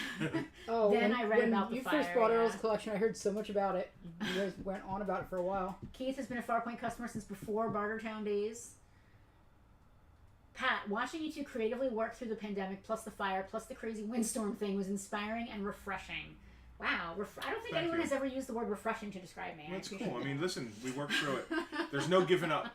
Oh, Then when, I read when about the you fire, first bought Earl's yeah. collection, I heard so much about it. You guys went on about it for a while. Keith has been a Farpoint customer since before Bartertown days. Pat, watching you two creatively work through the pandemic, plus the fire, plus the crazy windstorm thing was inspiring and refreshing. Wow, I don't think Thank anyone you. has ever used the word refreshing to describe me. That's appreciate cool. I that. mean, listen, we worked through it. There's no giving up.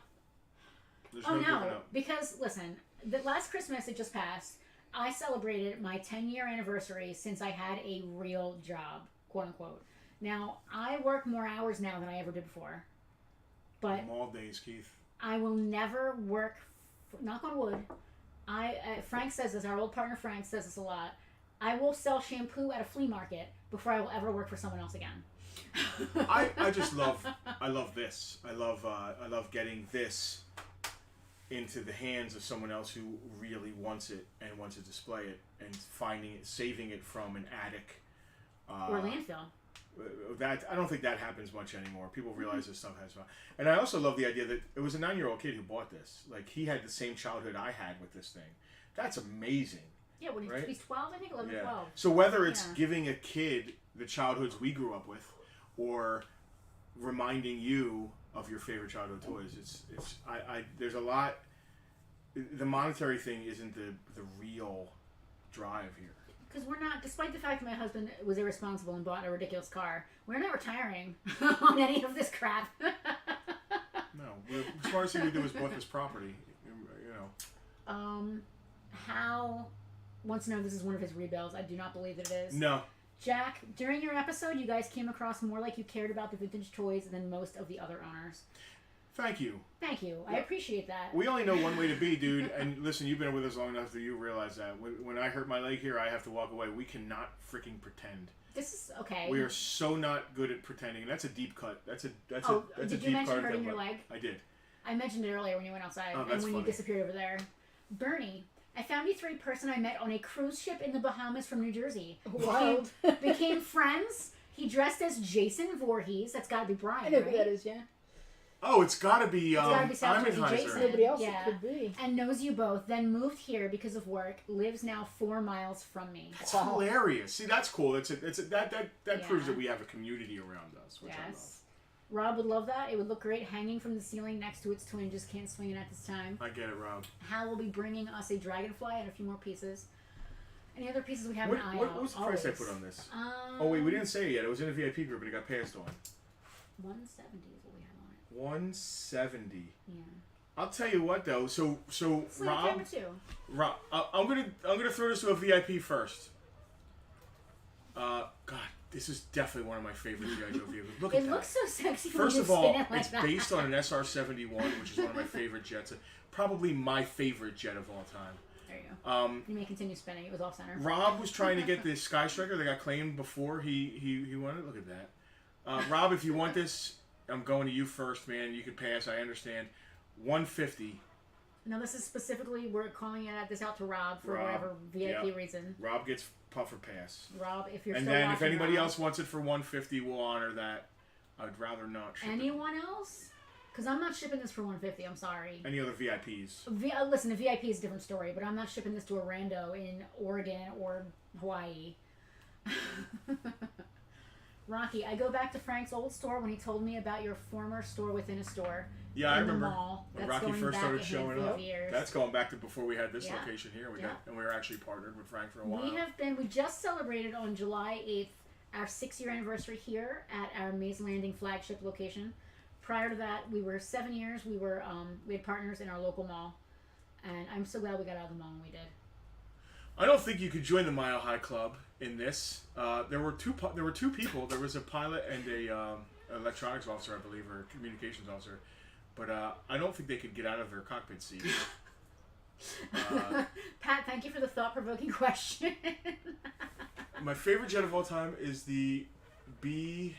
There's Oh no giving no, up. because listen, the last Christmas it just passed, I celebrated my 10-year anniversary since I had a real job, quote unquote. Now, I work more hours now than I ever did before, but All days, Keith. I will never work, knock on wood, Frank says this, our old partner Frank says this a lot, I will sell shampoo at a flea market before I will ever work for someone else again. I just love this. I love getting this into the hands of someone else who really wants it and wants to display it and finding it, saving it from an attic. Or landfill. That I don't think that happens much anymore. People realize this stuff has value. And I also love the idea that it was a 9-year-old kid who bought this. Like, he had the same childhood I had with this thing. That's amazing. Yeah, what, Right? he's 12, I think, 11 or 12. So whether it's Yeah. giving a kid the childhoods we grew up with, or reminding you of your favorite childhood toys, there's a lot. The monetary thing isn't the real drive here. Because we're not, despite the fact that my husband was irresponsible and bought a ridiculous car, we're not retiring on any of this crap. No, the smartest thing to do is bought this property. You know. How, wants to know if this is one of his rebuilds. I do not believe that it is. No. Jack, during your episode, you guys came across more like you cared about the vintage toys than most of the other owners. Thank you. Thank you. I appreciate that. We only know one way to be, dude. And listen, you've been with us long enough that you realize that. When I hurt my leg here, I have to walk away. We cannot freaking pretend. This is okay. We are so not good at pretending. That's a deep cut. That's a did deep you mention cut. hurting your leg? I did. I mentioned it earlier when you went outside Oh, and that's when you funny. disappeared over there. Bernie, I found you through a person I met on a cruise ship in the Bahamas from New Jersey. Wild. Became friends. He dressed as Jason Voorhees. That's got to be Brian, I know right? who that is, yeah. Oh, it's got to be gotta be South Jersey Imenheiser. Jason. Nobody else Yeah. it could be. And knows you both. Then moved here because of work. Lives now 4 miles from me. That's Wow. hilarious. See, that's cool. That proves Yeah. that we have a community around us, which I love. Yes. Rob would love that. It would look great hanging from the ceiling next to its twin. Just can't swing it at this time. I get it, Rob. Hal will be bringing us a dragonfly and a few more pieces. Any other pieces we have What, an eye what, out? what was the price I Always. put on this? Oh wait, we didn't say it yet. It was in a VIP group and it got passed on. 170 is what we have on it. 170. Yeah. I'll tell you what though. So Sleep Rob, camera too. Rob, I'm gonna throw this to a VIP first. God, this is definitely one of my favorite G.I. Joe vehicles. Look at It that. looks so sexy. First when of you all, spin it like it's that. based on an SR-71, which is one of my favorite jets. Probably my favorite jet of all time. There you go. You may continue spinning. It was off center. Rob was trying to get the Sky Striker that got claimed before he won it. Look at that. Rob, if you want this, I'm going to you first, man. You can pass. I understand. 150. No, this is specifically, we're calling this out to Rob for Rob, whatever VIP yep. reason. Rob gets puffer pass. Rob, if you're And still then watching, if anybody Rob, else wants it for $150, we'll honor that. I'd rather not ship anyone else? Because I'm not shipping this for $150. I'm sorry. Any other VIPs? Listen, a VIP is a different story, but I'm not shipping this to a rando in Oregon or Hawaii. Rocky, I go back to Frank's old store when he told me about your former store within a store. Yeah, I in the remember mall. when That's Rocky going first back started a showing handful up. of years. That's going back to before we had this Yeah. location here. Yeah. And we were actually partnered with Frank for a while. We just celebrated on July 8th our 6-year anniversary here at our Maze Landing flagship location. Prior to that, we were 7 years. We had partners in our local mall, and I'm so glad we got out of the mall when we did. I don't think you could join the Mile High Club in this. There were two people. There was a pilot and a electronics officer, I believe, or a communications officer. But I don't think they could get out of their cockpit seat. Pat, thank you for the thought-provoking question. My favorite jet of all time is the B5.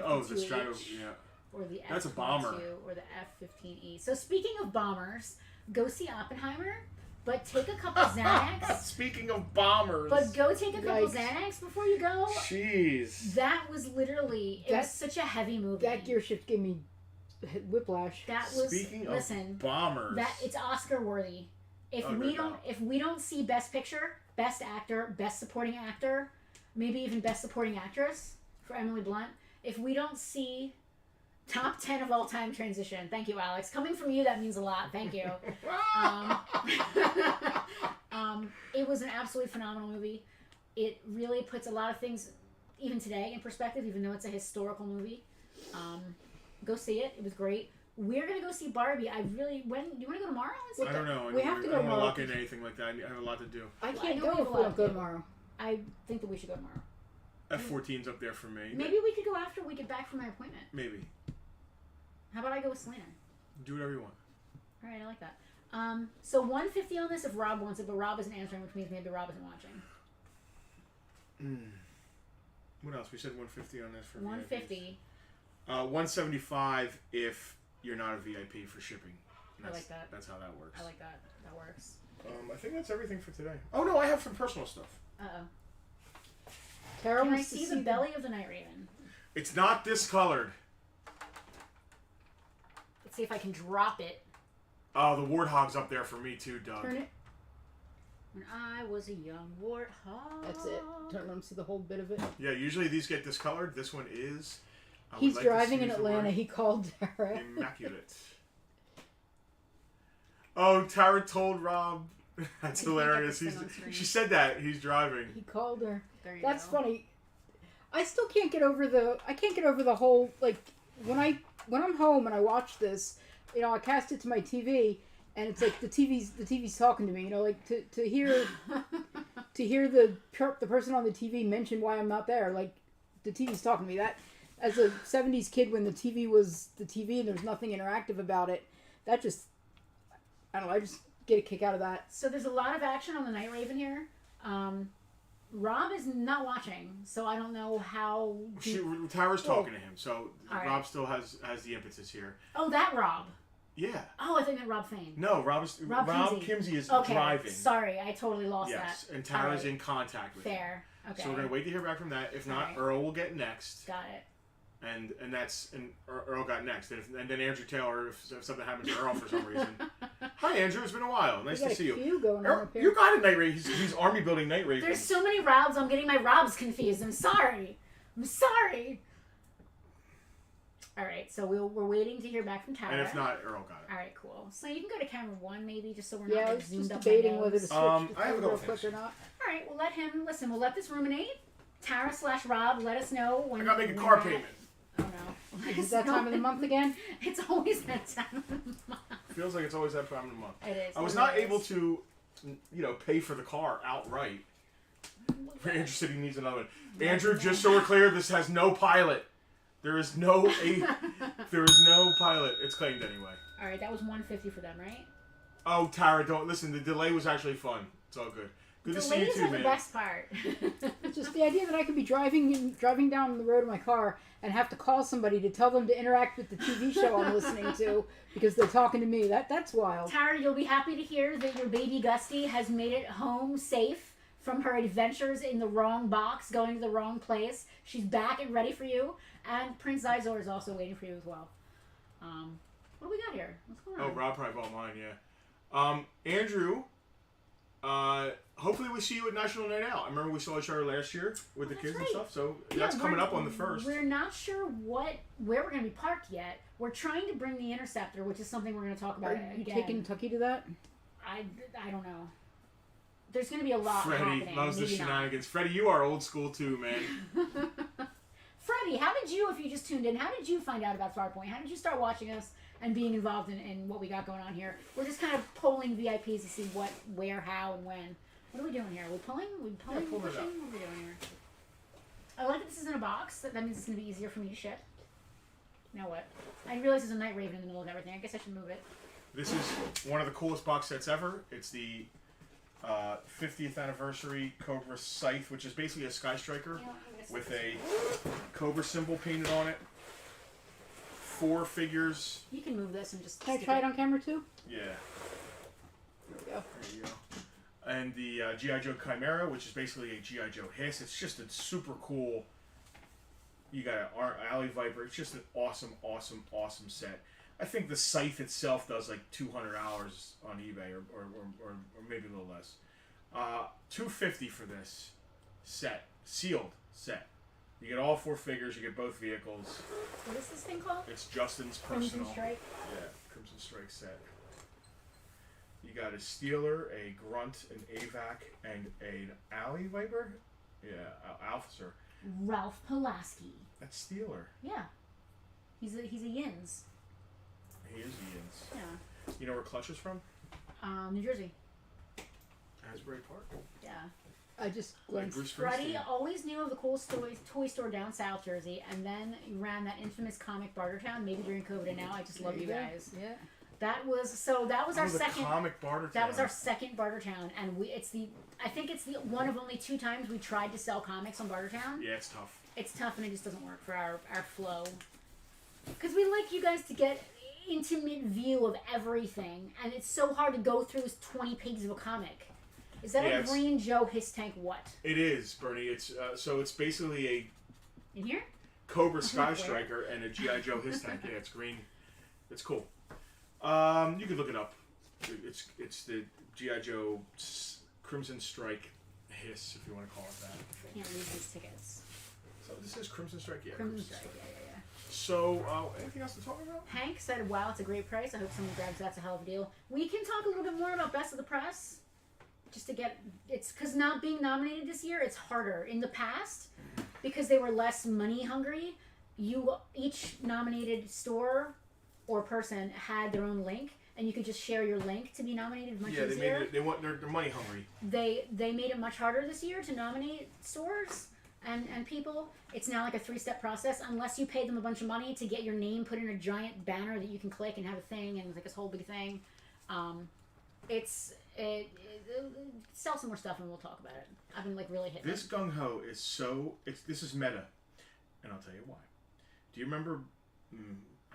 Oh, the Strato. Yeah. Or the That's a F-22 bomber. or the F-15E. So speaking of bombers, go see Oppenheimer, but take a couple Xanax. Speaking of bombers. But go take a couple Yikes. Xanax before you go. Jeez. That was literally, it was such a heavy movie. That gear shift gave me whiplash. That was, Speaking listen, of bombers. it's Oscar worthy. If Oh, if we don't see Best Picture, Best Actor, Best Supporting Actor, maybe even Best Supporting Actress for Emily Blunt, if we don't see top 10 of all time transition. Thank you, Alex. Coming from you, that means a lot. Thank you. It was an absolutely phenomenal movie. It really puts a lot of things, even today, in perspective, even though it's a historical movie. Go see it. It was great. We're going to go see Barbie. Do you want to go tomorrow? I don't know. We have to go I don't want to tomorrow. lock into anything like that. I have a lot to do. I Well, I can't know go we have if a we lot don't to go do. tomorrow. I think that we should go tomorrow. F14's up there for me. Maybe we could go after we get back from my appointment. Maybe. How about I go with Selena? Do whatever you want. All right, I like that. So 150 on this if Rob wants it, but Rob isn't answering, which means maybe Rob isn't watching. What else? We said 150 on this for 150. VIPs. 175 if you're not a VIP for shipping. I like that. That's how that works. I like that. That works. I think that's everything for today. Oh no, I have some personal stuff. Uh-oh. Tara Can I wants to see the belly of the Night Raven? It's not discolored. Let's see if I can drop it. Oh, the warthog's up there for me too, Doug. Turn it. When I was a young warthog. That's it. Let them see the whole bit of it. Yeah, usually these get discolored. This one is. I would He's like to driving in use the Atlanta. word He called Tara. Immaculate. Oh, Tara told Rob. That's I can't get hilarious. this thing on screen. She said that he's driving. He called her. There you That's go. funny. I still can't get over the whole, like, when I'm home and I watch this, you know, I cast it to my TV and it's like the TV's talking to me, you know, like to hear the person on the TV mention why I'm not there, like the TV's talking to me. That, as a 70s kid when the TV was the TV and there's nothing interactive about it, that just, I don't know, I just get a kick out of that. So there's a lot of action on the Night Raven here. Rob is not watching, so I don't know how. Tara's talking to him, so All right. Rob still has the impetus here. Oh, that Rob. Yeah. Oh, I think that Rob Fane. No, Rob Kimsey. Kimsey is Okay, driving. sorry, I totally lost Yes, that. and Tara's All right. in contact with him. Fair. Okay. So we're gonna wait to hear back from that. If not, Alright. Earl will get next, Got it. and Earl got next, and then Andrew Taylor if something happens to Earl for some reason. Hi Andrew, it's been a while. Nice We got to a see you. queue going on Earl, up here. you got a Night Raven. He's army building Night Raven. There's so many Robs, I'm getting my Robs confused. I'm sorry. All right, so we're waiting to hear back from Tara. And if not, Earl got it. All right, cool. So you can go to camera 1 maybe, just so we're Yeah, not I like, was zoomed just up debating my whether to nose. switch the I have a phone real couple quick things. or not. All right, we'll let him listen. We'll let this ruminate. Tara/Rob, let us know when. I gotta make a when car we're at- payment. Oh no! Is it that time of the month again? It's always that time of the month. Feels like it's always that time of the month. It is. I was it not is. able to, pay for the car outright. Andrew said he needs another one. Andrew, just so we're clear, this has no pilot. There is no pilot. It's claimed anyway. All right, that was $150 for them, right? Oh, Tara, don't listen. The delay was actually fun. It's all good. Good to see you Delays too, are the man. best part. It's just the idea that I could be driving down the road in my car and have to call somebody to tell them to interact with the TV show I'm listening to because they're talking to me. That's wild. Tara, you'll be happy to hear that your baby Gusty has made it home safe from her adventures in the wrong box, going to the wrong place. She's back and ready for you. And Prince Zizor is also waiting for you as well. What do we got here? What's going on? Oh, Rob probably bought mine, yeah. Andrew, hopefully we see you at National Night Out. I remember we saw each other last year with the That's kids right. and stuff, so Yeah, that's coming up on the 1st. We're not sure where we're going to be parked yet. We're trying to bring the Interceptor, which is something we're going to talk about Are you again. taking Tucky to that? I don't know. There's going to be a lot Freddie happening. loves the Maybe not. shenanigans. Freddie, you are old school too, man. Freddie, how did you, if you just tuned in, how did you find out about Farpoint? How did you start watching us and being involved in what we got going on here? We're just kind of polling VIPs to see what, where, how, and when. What are we doing here? Are we pulling? Are we pulling? Yeah, pull it pushing? up. What are we doing here? I like that this is in a box. That means it's going to be easier for me to ship. You know what? I realize there's a Night Raven in the middle of everything. I guess I should move it. This is one of the coolest box sets ever. It's the 50th anniversary Cobra Scythe, which is basically a Sky Striker You know, I'm gonna with stick a Cobra symbol painted on it. 4 figures. You can move this and just. Can I stick try it on camera too? Yeah. There we go. There you go. And the G.I. Joe Chimera, which is basically a G.I. Joe hiss. It's just a super cool. You got an Alley Viper. It's just an awesome, awesome, awesome set. I think the Scythe itself does like $200 on eBay, or maybe a little less. $250 for this set, sealed set. You get all 4 figures. You get both vehicles. What is this thing called? It's Justin's Crimson personal. Strike. Yeah, Crimson Strike set. You got a Steeler, a Grunt, an AVAC, and an Alley Viper. Yeah, Officer. Ralph Pulaski. That's Steeler. Yeah. He's a Yins. He is Ian's. Yeah. You know where Clutch is from? New Jersey. Asbury Park. Yeah. I just Like glanced. Bruce Freddie Springsteen. always knew of the coolest toy store down South Jersey, and then you ran that infamous comic Bartertown, maybe during COVID, and now I just love you guys. Yeah. That was our the second. comic Bartertown. That was our second Bartertown, and I think it's the one of only 2 times we tried to sell comics on Bartertown. Yeah, it's tough. It's tough, and it just doesn't work for our flow. Because we like you guys to get intimate view of everything, and it's so hard to go through 20 pages of a comic. Is that Yeah, a Green Joe His Tank what? It is, Bernie. It's so it's basically a In here? Cobra Sky Where? Striker and a G.I. Joe His Tank. Yeah, it's green. It's cool. You can look it up. It's the G.I. Joe Crimson Strike Hiss, if you want to call it that. I can't read these tickets. So this is Crimson Strike. Yeah. Crimson Strike, yeah. So anything else to talk about? Hank said, wow, it's a great price. I hope someone grabs that's a hell of a deal. We can talk a little bit more about Best of the Press. Just to get, it's because not being nominated this year, it's harder. In the past, because they were less money hungry, each nominated store or person had their own link, and you could just share your link to be nominated much Yeah, easier. they're money hungry. They made it much harder this year to nominate stores and people. It's now like a 3-step process, unless you pay them a bunch of money to get your name put in a giant banner that you can click and have a thing, and it's like this whole big thing. Sell some more stuff and we'll talk about it. I've been like really hitting This gung ho is so. This is meta, and I'll tell you why. Do you remember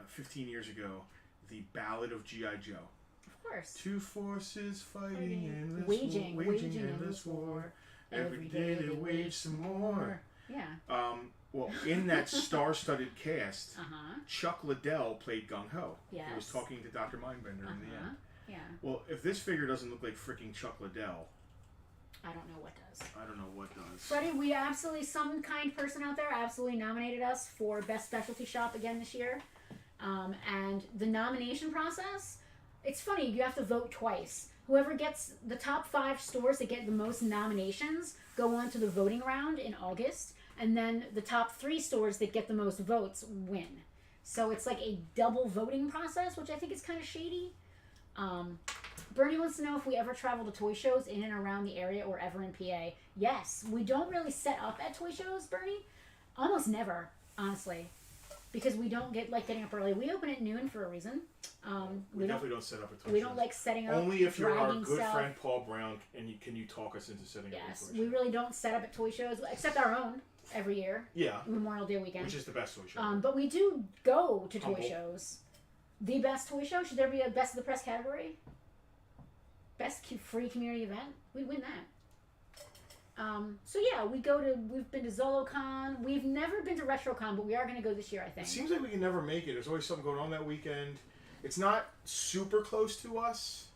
15 years ago the Ballad of G.I. Joe? Of course. 2 forces fighting endless Waging waging endless war. Every day they wage some more. Yeah. Well, in that star-studded cast, Uh-huh. Chuck Liddell played Gung Ho. He was Yes. talking to Dr. Mindbender in the end. Yeah. Well, if this figure doesn't look like freaking Chuck Liddell, I don't know what does. I don't know what does. Freddie, we absolutely, some kind person out there absolutely nominated us for Best Specialty Shop again this year. And the nomination process, it's funny, you have to vote twice. Whoever gets the top 5 stores that get the most nominations go on to the voting round in August. And then the top 3 stores that get the most votes win. So it's like a double voting process, which I think is kind of shady. Bernie wants to know if we ever travel to toy shows in and around the area or ever in PA. Yes, we don't really set up at toy shows, Bernie. Almost never, honestly. because we don't like getting up early. We open at noon for a reason. We definitely don't set up at toy We shows. don't like setting up. Only if you're our dragging good stuff. friend Paul Brown, and can you talk us into setting up a Yes, toy show? we really don't set up at toy shows except our own every year. Yeah. Memorial Day weekend. Which is the best toy show. But we do go to toy Humble. shows. The best toy show? Should there be a best of the press category? Best free community event? We'd win that. So yeah, we've been to ZoloCon. We've never been to RetroCon, but we are going to go this year, I think. It seems like we can never make it. There's always something going on that weekend. It's not super close to us.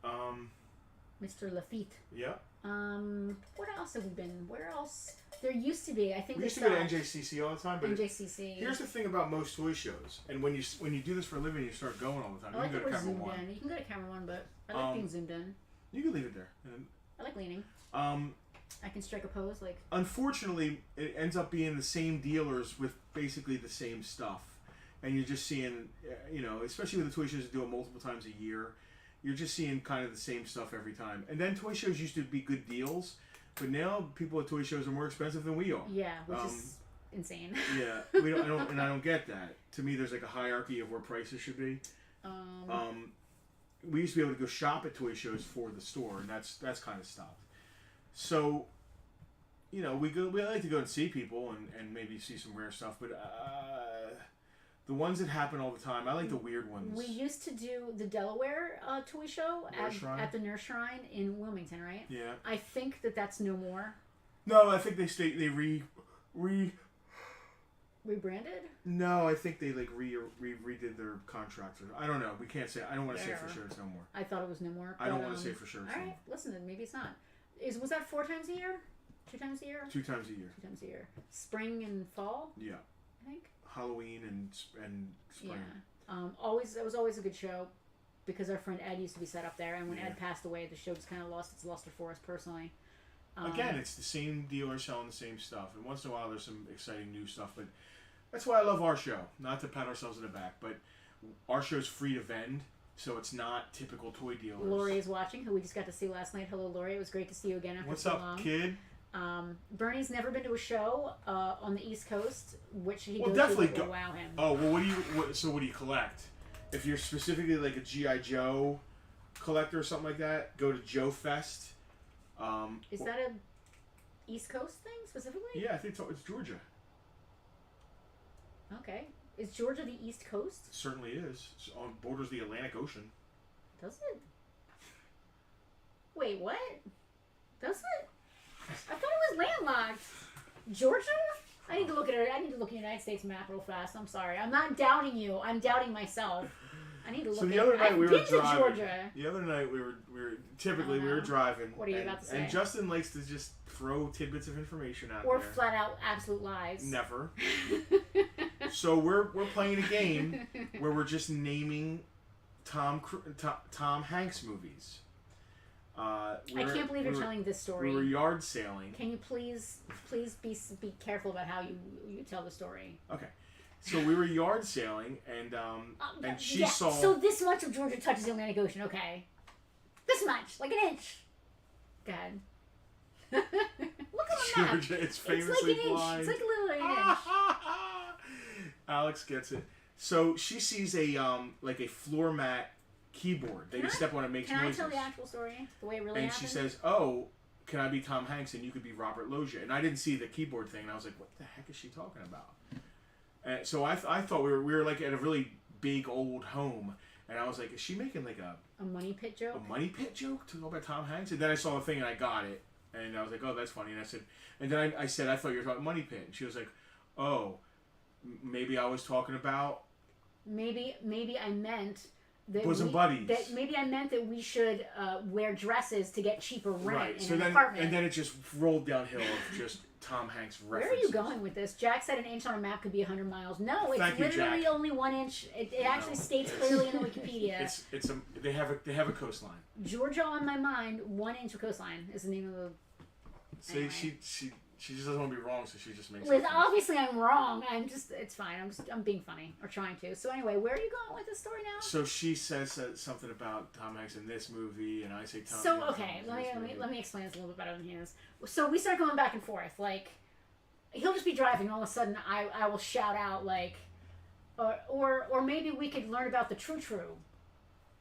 Mr. Lafitte. Yeah. What else have we been? Where else? There used to be. I think We used to they go to stopped. NJCC all the time, but NJCC. here's the thing about most toy shows, and when you do this for a living, you start going all the time. I like You that can go we're to Camera zoomed One. in. You can go to camera one, but I like being zoomed in. You can leave it there. And, I like leaning. I can strike a pose like. unfortunately, it ends up being the same dealers with basically the same stuff, and you're just seeing, especially with the toy shows that do it multiple times a year, you're just seeing kind of the same stuff every time. And then toy shows used to be good deals, but now people at toy shows are more expensive than we are. Yeah, which is insane. Yeah, I don't get that. To me, there's like a hierarchy of where prices should be. We used to be able to go shop at toy shows for the store, and that's kind of stopped. So, we like to go and see people and maybe see some rare stuff, but the ones that happen all the time, I like the weird ones. We used to do the Delaware toy show at the Nurse Shrine in Wilmington, right? Yeah. I think that's no more. No, I think they Rebranded? No, I think they redid their contract. I don't know. We can't say. I don't want to say for sure it's no more. I thought it was no more. I don't want to say for sure. It's all right, listen, then maybe it's not. Was that 4 times a year? 2 times a year? 2 times a year. 2 times a year. Spring and fall. Yeah. I think. Halloween and spring. Yeah. It was always a good show because our friend Ed used to be set up there, and when Ed passed away, the show just kind of lost its luster for us personally. Again, it's the same dealer selling the same stuff, and once in a while there's some exciting new stuff. But that's why I love our show. Not to pat ourselves in the back, but our show's free to vend, so it's not typical toy dealers. Lori is watching, who we just got to see last night. Hello, Lori. It was great to see you again after What's so up, long. kid? Bernie's never been to a show on the East Coast, which he goes definitely to that will wow him. Oh well, what do you collect? If you're specifically like a G.I. Joe collector or something like that, go to Joe Fest. Is that a East Coast thing specifically? Yeah, I think it's Georgia. Okay. Is Georgia the East Coast? It certainly is. It's on borders the Atlantic Ocean. Does it? Wait, what? Does it? I thought it was landlocked. Georgia? I need to look at it. I need to look at the United States map real fast. I'm sorry. I'm not doubting you. I'm doubting myself. I need to look. So the other night I've we were been to driving. Georgia. The other night we were typically we were driving. What are you about to say? And Justin likes to just throw tidbits of information out Or there. flat out absolute lies. Never. So we're playing a game where we're just naming Tom Hanks movies. I can't believe you're telling this story. We were yard sailing. Can you please be careful about how you tell the story? Okay. So we were yard sailing, and she saw. So this much of Georgia touches the Atlantic Ocean, okay? This much, like an inch. Go ahead. Look at the map. Georgia, it's famously it's like an blind. inch. It's like literally an inch. Alex gets it. So she sees a floor mat keyboard that you step on and makes noises. Can I tell the actual story? The way it really and happened? she says, "Oh, can I be Tom Hanks and you could be Robert Loggia?" And I didn't see the keyboard thing, and I was like, "What the heck is she talking about?" And so I thought we were like at a really big old home, and I was like, "Is she making like a money pit joke? A money pit joke to go about Tom Hanks?" And then I saw the thing and I got it, and I was like, "Oh, that's funny." And I said, I said, "I thought you were talking money pit," and she was like, "Oh, maybe I was talking about." Maybe I meant that bosom buddies. That maybe I meant that we should wear dresses to get cheaper rent in an apartment. And then it just rolled downhill of just Tom Hanks references. Where are you going with this? Jack said an inch on a map could be 100 miles. No, it's literally only 1 inch. It actually states clearly in the Wikipedia. They have a coastline. Georgia on my mind, 1 inch of coastline is the name of the. See, anyway. she just doesn't want to be wrong, so she just makes. Liz, obviously I'm wrong. It's fine. I'm being funny or trying to. So anyway, where are you going with this story now? So she says something about Tom Hanks in this movie, and I say Tom. So okay, let me explain this a little bit better than he is. So we start going back and forth. Like, he'll just be driving, and all of a sudden I will shout out like, or maybe we could learn about the true.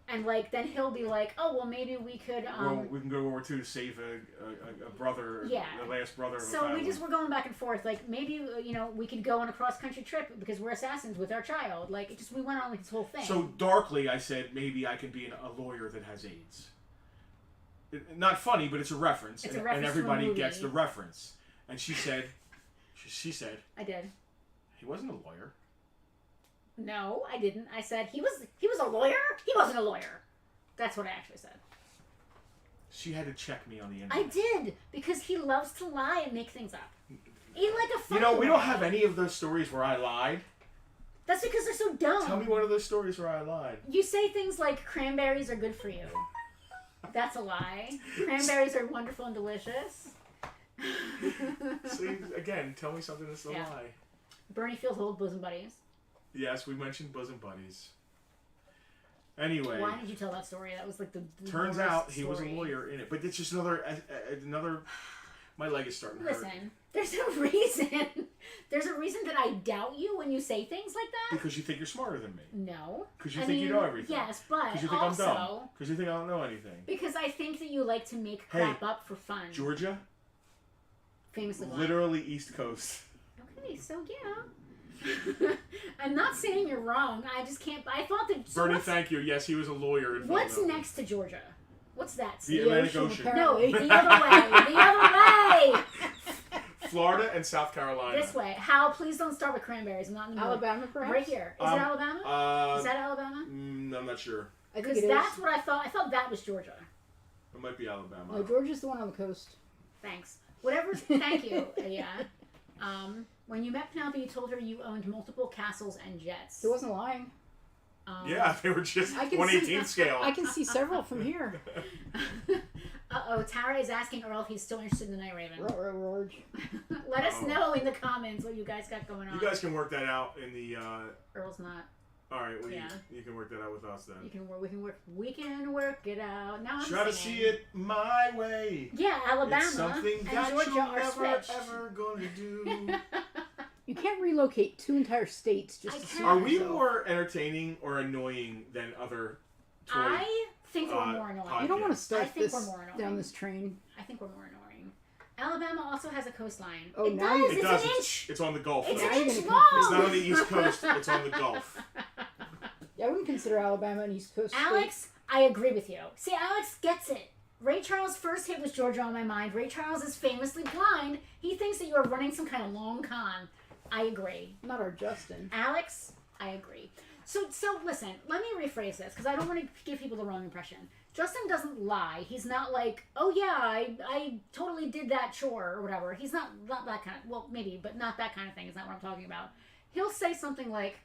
And like then he'll be like, oh well, maybe we could. Well, we can go to World War II to save a brother, yeah, the last brother of a so family. we're going back and forth. Like maybe we could go on a cross country trip because we're assassins with our child. Like we went on like this whole thing. So darkly, I said maybe I can be a lawyer that has AIDS. Not funny, but it's a reference, It's and, a reference and everybody to a movie. gets the reference. And she said, I did. he wasn't a lawyer. No, I didn't. I said he was a lawyer. He wasn't a lawyer. That's what I actually said. She had to check me on the internet. I did because he loves to lie and make things up. He like a funny We don't lie. have any of those stories where I lied. That's because they're so dumb. Tell me one of those stories where I lied. You say things like cranberries are good for you. That's a lie. Cranberries are wonderful and delicious. See, again, tell me something that's a lie. Bernie Field's old bosom buddies. Yes, we mentioned bosom buddies. Anyway. Why did you tell that story? That was like the turns worst out he was a story. lawyer in it. But it's just another... My leg is starting to hurt. Listen, there's a reason. There's a reason that I doubt you when you say things like that. Because you think you're smarter than me. No. Because you think you know everything. Yes, but Because you think also, I'm dumb. Because you think I don't know anything. Because I think that you like to make crap up for fun. Georgia? Famously blind. Literally East Coast. Okay, so yeah. I'm not saying you're wrong. I just can't. I thought that. So Bernie, thank you. Yes, he was a lawyer in What's Philadelphia. next to Georgia? What's that? The Atlantic Ocean. No, the other way. The other way. Florida and South Carolina. This way. Hal, please don't start with cranberries. I'm not in the mood. Alabama, perhaps? Right here. Is it Alabama? Is that Alabama? I'm not sure. I think Because it that's is. what I thought. I thought that was Georgia. It might be Alabama. No, Georgia's the one on the coast. Thanks. Whatever. Thank you. Yeah. When you met Penelope, you told her you owned multiple castles and jets. He wasn't lying. Yeah, they were just I can 1/18 scale. I can see several from here. Tara is asking Earl if he's still interested in the Night Raven. Roar. Let us know in the comments what you guys got going on. You guys can work that out in the... Earl's not. All right, well, Yeah. you can work that out with us then. We can work it out. Now I'm Try to singing. see it my way. Yeah, Alabama It's something and that Georgia you're are never, switched. ever going to do. You can't relocate 2 entire states just I to see can't. Are we yourself. more entertaining or annoying than other toy? I think we're more annoying. You don't want to Yes. start I think this we're more annoying. down this train. I think we're more annoying. Alabama also has a coastline. Oh, it now does. you- It It's does. an inch. It's on the Gulf. It's though. an Now you're inch gonna long. It's not on the East Coast. It's on the Gulf. Yeah, I wouldn't consider Alabama an East Coast Alex, I agree with you. See, Alex gets it. Ray Charles' first hit was Georgia on my mind. Ray Charles is famously blind. He thinks that you are running some kind of long con. I agree. state. Not our Justin. Alex, I agree. So listen, let me rephrase this because I don't want to give people the wrong impression. Justin doesn't lie. He's not like, oh yeah, I totally did that chore or whatever. He's not that kind of, well, maybe, but not that kind of thing is not what I'm talking about. He'll say something like,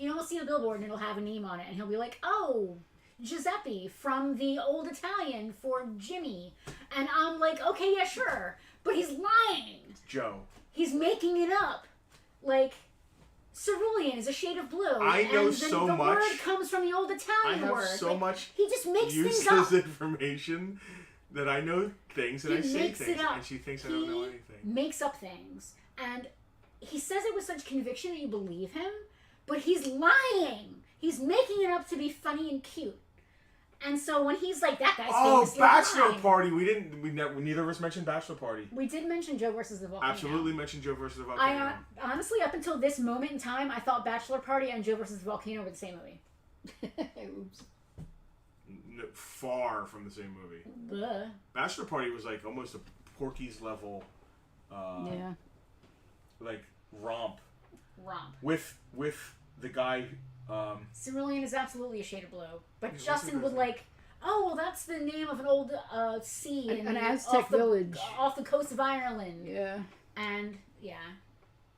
we'll see a billboard and it'll have a name on it and he'll be like, oh, Giuseppe from the Old Italian for Jimmy. And I'm like, okay, yeah, sure. But he's lying. Joe. He's making it up. Like, cerulean is a shade of blue. I know and so the much. word comes from the Old I Italian have word. so much He just makes things useless up. information that I know things and He I say makes it things up. and she thinks I don't know He anything. makes up things. And he says it with such conviction that you believe him, but he's lying. He's making it up to be funny and cute. And so when he's like, that guy's famously Bachelor blind. Party. Neither of us mentioned Bachelor Party. We did mention Joe versus the Volcano. Absolutely mentioned Joe versus the Volcano. I honestly, up until this moment in time, I thought Bachelor Party and Joe versus the Volcano were the same movie. Oops. Far from the same movie. Ugh. Bachelor Party was like almost a Porky's level, Yeah. like romp Romp. with the guy. Cerulean is absolutely a shade of blue. But What's Justin the would person? like, oh, well, that's the name of an old sea. An Aztec village. Off the coast of Ireland. Yeah. And, yeah.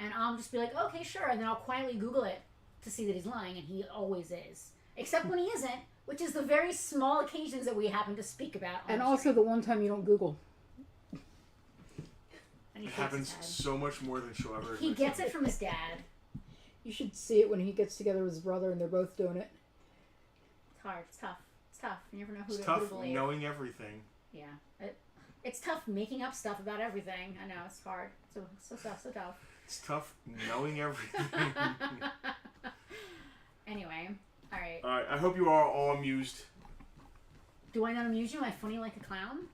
And I'll just be like, okay, sure. And then I'll quietly Google it to see that he's lying, and he always is. Except when he isn't, which is the very small occasions that we happen to speak about. And also the one time you don't Google. And he It shakes happens his so much more than she'll ever. He admit gets to. it from his dad. You should see it when he gets together with his brother and they're both doing it. It's hard. It's tough. It's tough. You never know who It's to tough believe. knowing everything. Yeah. It's tough making up stuff about everything. I know it's hard. So tough. It's tough knowing everything. Anyway, all right. All right. I hope you are all amused. Do I not amuse you? Am I funny like a clown?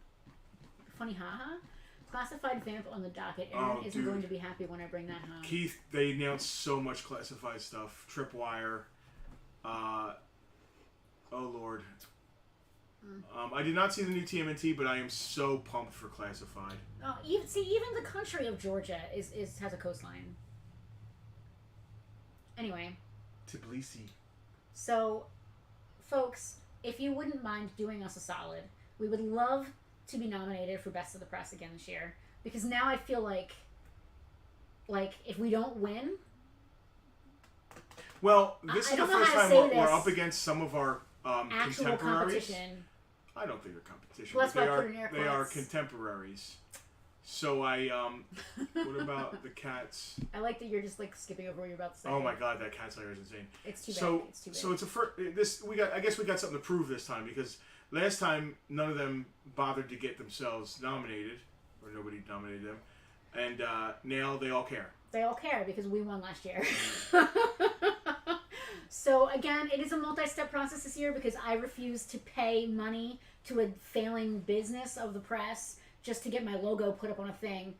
Funny haha? Classified vamp on the docket. Aaron isn't going to be happy when I bring that home. Keith, they announced so much classified stuff. Tripwire. Oh, Lord. I did not see the new TMNT, but I am so pumped for classified. Oh, even the country of Georgia has a coastline. Anyway. Tbilisi. So, folks, if you wouldn't mind doing us a solid, we would love to be nominated for Best of the Press again this year. Because now I feel like if we don't win... Well, this is the first time we're up against some of our actual contemporaries. competition. I don't think they're competition. Well, that's but why I put in air they are quotes. contemporaries. So what about the cats? I like that you're just like skipping over what you're about to say. Oh my God, that cat slayer is insane. It's too big. It's too big. So it's I guess we got something to prove this time, because last time none of them bothered to get themselves nominated, or nobody nominated them, and now they all care. They all care because we won last year. So again, it is a multi-step process this year because I refuse to pay money to a failing business of the press just to get my logo put up on a thing.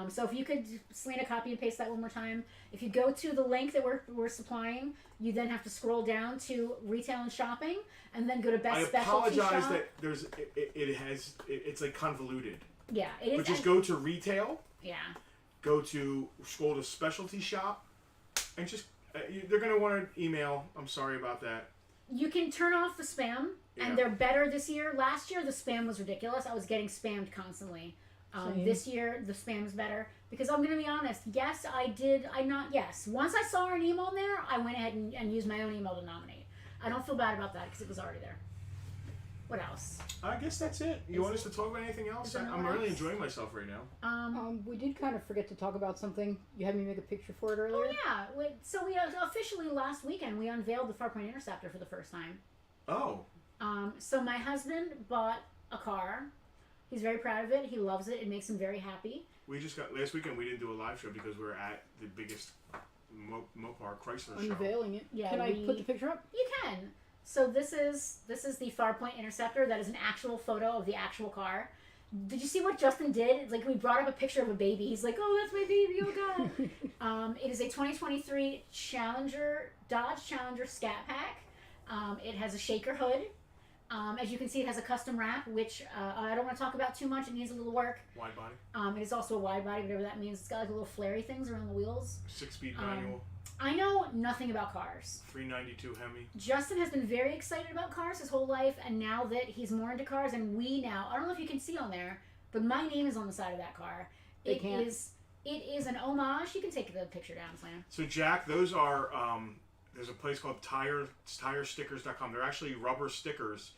So if you could, Selena, copy and paste that one more time. If you go to the link that we're supplying, you then have to scroll down to retail and shopping, and then go to best specialty shop. I apologize that it's like convoluted. Yeah, it is. But just go to retail. Yeah. Scroll to specialty shop, and just they're gonna want an email. I'm sorry about that. You can turn off the spam, and they're better this year. Last year, the spam was ridiculous. I was getting spammed constantly. This year, the spam is better. Because I'm going to be honest, yes, I did. Yes. Once I saw an email there, I went ahead and used my own email to nominate. I don't feel bad about that because it was already there. What else? I guess that's it. You want us to talk about anything else? I'm really enjoying myself right now. We did kind of forget to talk about something. You had me make a picture for it earlier. Oh, yeah. So we officially last weekend, we unveiled the Farpoint Interceptor for the first time. Oh. So my husband bought a car. He's very proud of it. He loves it. It makes him very happy. Last weekend we didn't do a live show because we were at the biggest Mopar Chrysler show. Unveiling it. Yeah, can I put the picture up? You can. So this is the Farpoint Interceptor. That is an actual photo of the actual car. Did you see what Justin did? It's like we brought up a picture of a baby. He's like, "Oh, that's my baby! Oh God!" It is a 2023 Dodge Challenger Scat Pack. It has a shaker hood. As you can see, it has a custom wrap, which I don't want to talk about too much. It needs a little work. Wide body. It is also a wide body, whatever that means. It's got like little flary things around the wheels. 6-speed manual. I know nothing about cars. 392 Hemi. Justin has been very excited about cars his whole life, and now that he's more into cars, and I don't know if you can see on there, but my name is on the side of that car. It is an homage. You can take the picture down, Slam. So Jack, those are there's a place called TireStickers.com. They're actually rubber stickers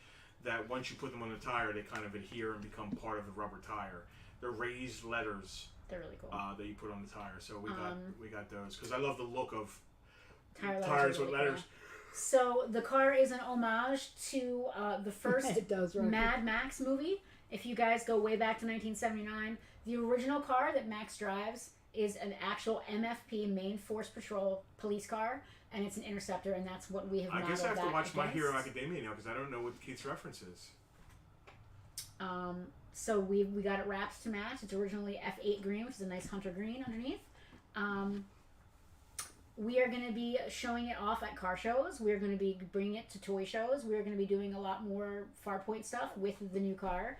that once you put them on the tire, they kind of adhere and become part of the rubber tire. They're raised letters. They're really cool. That you put on the tire. So we got those because I love the look of tires with letters. Cool. So the car is an homage to the first Mad Max movie. If you guys go way back to 1979, the original car that Max drives is an actual MFP, Main Force Patrol police car, and it's an Interceptor, and that's what we have modeled. I guess I have to watch My Hero against. Academia now because I don't know what Keith's reference is. So we got it wrapped to match. It's originally F8 green, which is a nice hunter green underneath. We are going to be showing it off at car shows. We are going to be bringing it to toy shows. We are going to be doing a lot more Farpoint stuff with the new car.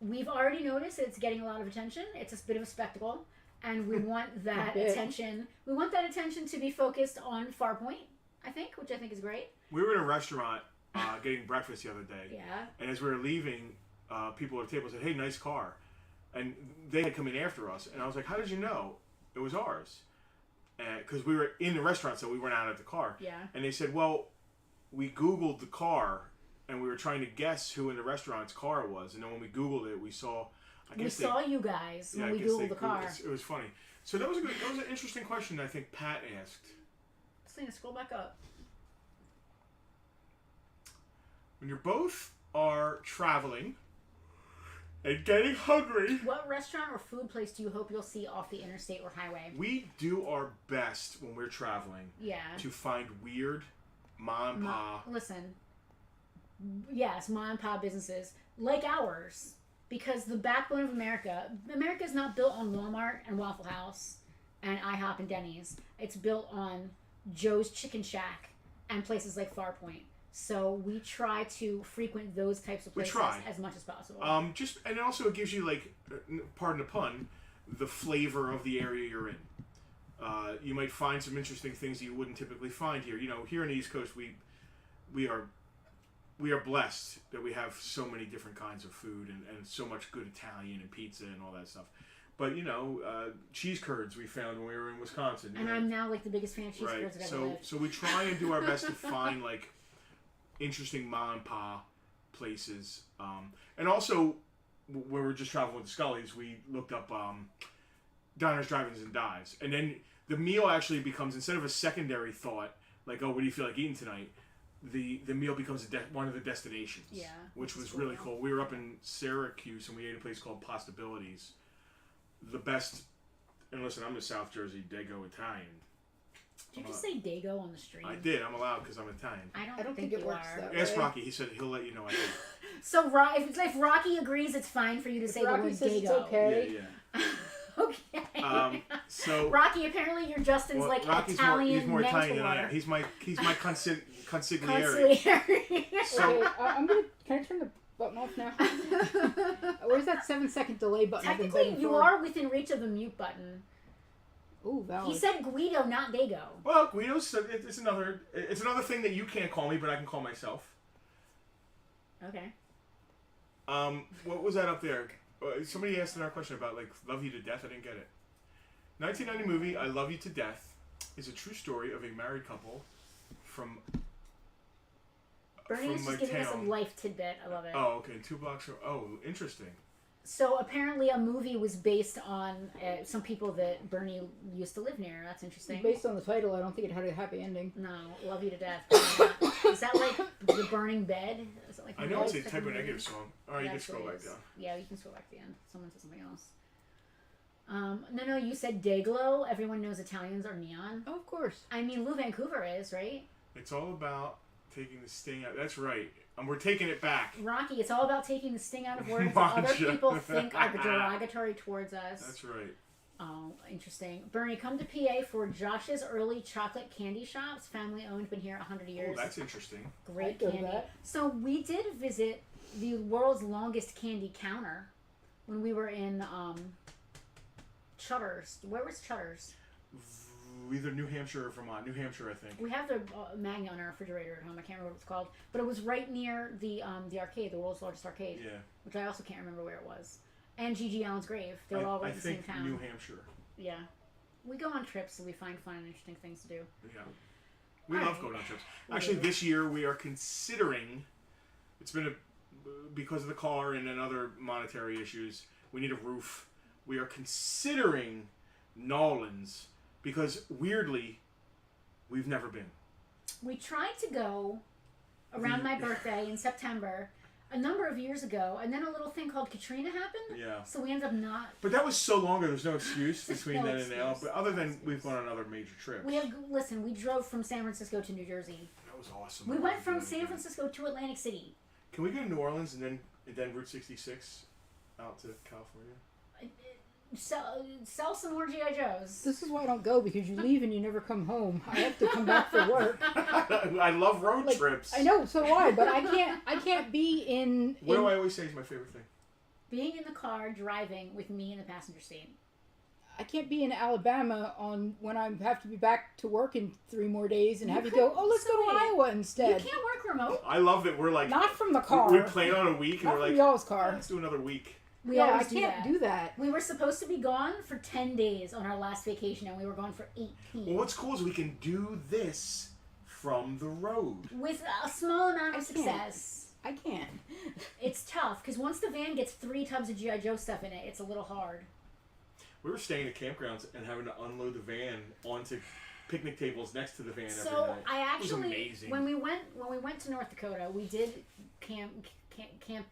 We've already noticed that it's getting a lot of attention. It's a bit of a spectacle, and we want that attention. We want that attention to be focused on Farpoint, I think, which I think is great. We were in a restaurant getting breakfast the other day. Yeah. And as we were leaving, people at the table said, "Hey, nice car," and they had come in after us. And I was like, "How did you know it was ours?" Because we were in the restaurant, so we weren't out at the car. Yeah. And they said, "Well, we Googled the car, and we were trying to guess who in the restaurant's car it was. And then when we Googled it, we saw." We saw you guys when we Googled the car. It was funny. So that was an interesting question. I think Pat asked. Selena, scroll back up. When you both are traveling, and getting hungry. What restaurant or food place do you hope you'll see off the interstate or highway? We do our best when we're traveling to find weird mom and pop. Listen, yes, mom and pop businesses like ours, because the backbone of America is not built on Walmart and Waffle House and IHOP and Denny's. It's built on Joe's Chicken Shack and places like Farpoint. So we try to frequent those types of places as much as possible. And also it gives you, like, pardon the pun, the flavor of the area you're in. You might find some interesting things you wouldn't typically find here. You know, here in the East Coast, we are blessed that we have so many different kinds of food and so much good Italian and pizza and all that stuff. But, you know, cheese curds we found when we were in Wisconsin. And I'm now, like, the biggest fan of cheese curds I've ever lived. So we try and do our best to find, like, interesting mom and pop places. And also, when we were just traveling with the Scullys, we looked up diners, drive-ins, and dives. And then the meal actually becomes, instead of a secondary thought, like, oh, what do you feel like eating tonight? The meal becomes one of the destinations. Yeah. Which was really cool. We were up in Syracuse, and we ate a place called Possibilities. The best, and listen, I'm a South Jersey Dago Italian. Did you just say Dago on the stream? I did. I'm allowed because I'm Italian. I don't think it works that way. Ask Rocky. He said he'll let you know. I think. So if Rocky agrees, it's fine for you to say the word Dago. It's okay. Yeah. Okay. So Rocky, apparently you're Justin's Rocky's Italian he's more Italian than I am. He's my consigliere. So can I turn the button off now? Where's that 7-second delay button? Technically, you are within reach of the mute button. Ooh, valid. He said Guido, not Dago. Well, Guido's it's another thing that you can't call me, but I can call myself. Okay. What was that up there? Somebody asked another question about, like, Love You to Death. I didn't get it. 1990 movie I Love You to Death is a true story of a married couple from Bernie's just giving us a life tidbit. I love it. Oh, okay. 2 blocks from... Oh, interesting. So apparently a movie was based on some people that Bernie used to live near. That's interesting. Based on the title, I don't think it had a happy ending. No, Love You to Death. Is that like The Burning Bed? Is it like I know it's a Type O Negative song. All right, you can scroll back down. Yeah, you can scroll back to the end. Someone said something else. No, you said Dayglow. Everyone knows Italians are neon. Oh, of course. I mean, Lou Vancouver is, right? It's all about taking the sting out. That's right. And we're taking it back. Rocky, it's all about taking the sting out of words that other people think are derogatory towards us. That's right. Oh, interesting. Bernie, come to PA for Josh's Early Chocolate Candy Shops. Family owned, been here 100 years. Oh, that's interesting. Great candy. So we did visit the world's longest candy counter when we were in Chutters. Where was Chutters? Either New Hampshire or Vermont. New Hampshire, I think. We have the magnet on our refrigerator at home. I can't remember what it's called, but it was right near the arcade, the world's largest arcade. Yeah. Which I also can't remember where it was. And G.G. Allen's grave. They were all right in the same town. New Hampshire. Yeah. We go on trips, so we find fun and interesting things to do. Yeah. We love going on trips. Actually, this year we are considering. It's been because of the car and then other monetary issues. We need a roof. We are considering Nolans. Because, weirdly, we've never been. We tried to go around my birthday in September a number of years ago, and then a little thing called Katrina happened. Yeah. So we ended up not... But that was so long ago, there's no excuse between then and now. But other than we've gone on other major trips. Listen, we drove from San Francisco to New Jersey. That was awesome. We went from San Francisco to Atlantic City. Can we go to New Orleans and then Route 66 out to California? Sell some more G.I. Joes. This is why I don't go, because you leave and you never come home. I have to come back for work. I love road trips. I know, so do I, but I can't be in... What do I always say is my favorite thing? Being in the car, driving with me in the passenger seat. I can't be in Alabama when I have to be back to work in 3 more days and have you go, let's go to Iowa instead. You can't work remote. I love that we're like... Not from the car. We plan on a week and we're like... Not from y'all's car. Let's do another week. I can't do that. We were supposed to be gone for 10 days on our last vacation, and we were gone for 18. Well, what's cool is we can do this from the road. With a small amount of success. I can't. It's tough, because once the van gets 3 tubs of G.I. Joe stuff in it, it's a little hard. We were staying at campgrounds and having to unload the van onto picnic tables next to the van every night. So I actually, it was amazing. when we went to North Dakota, we did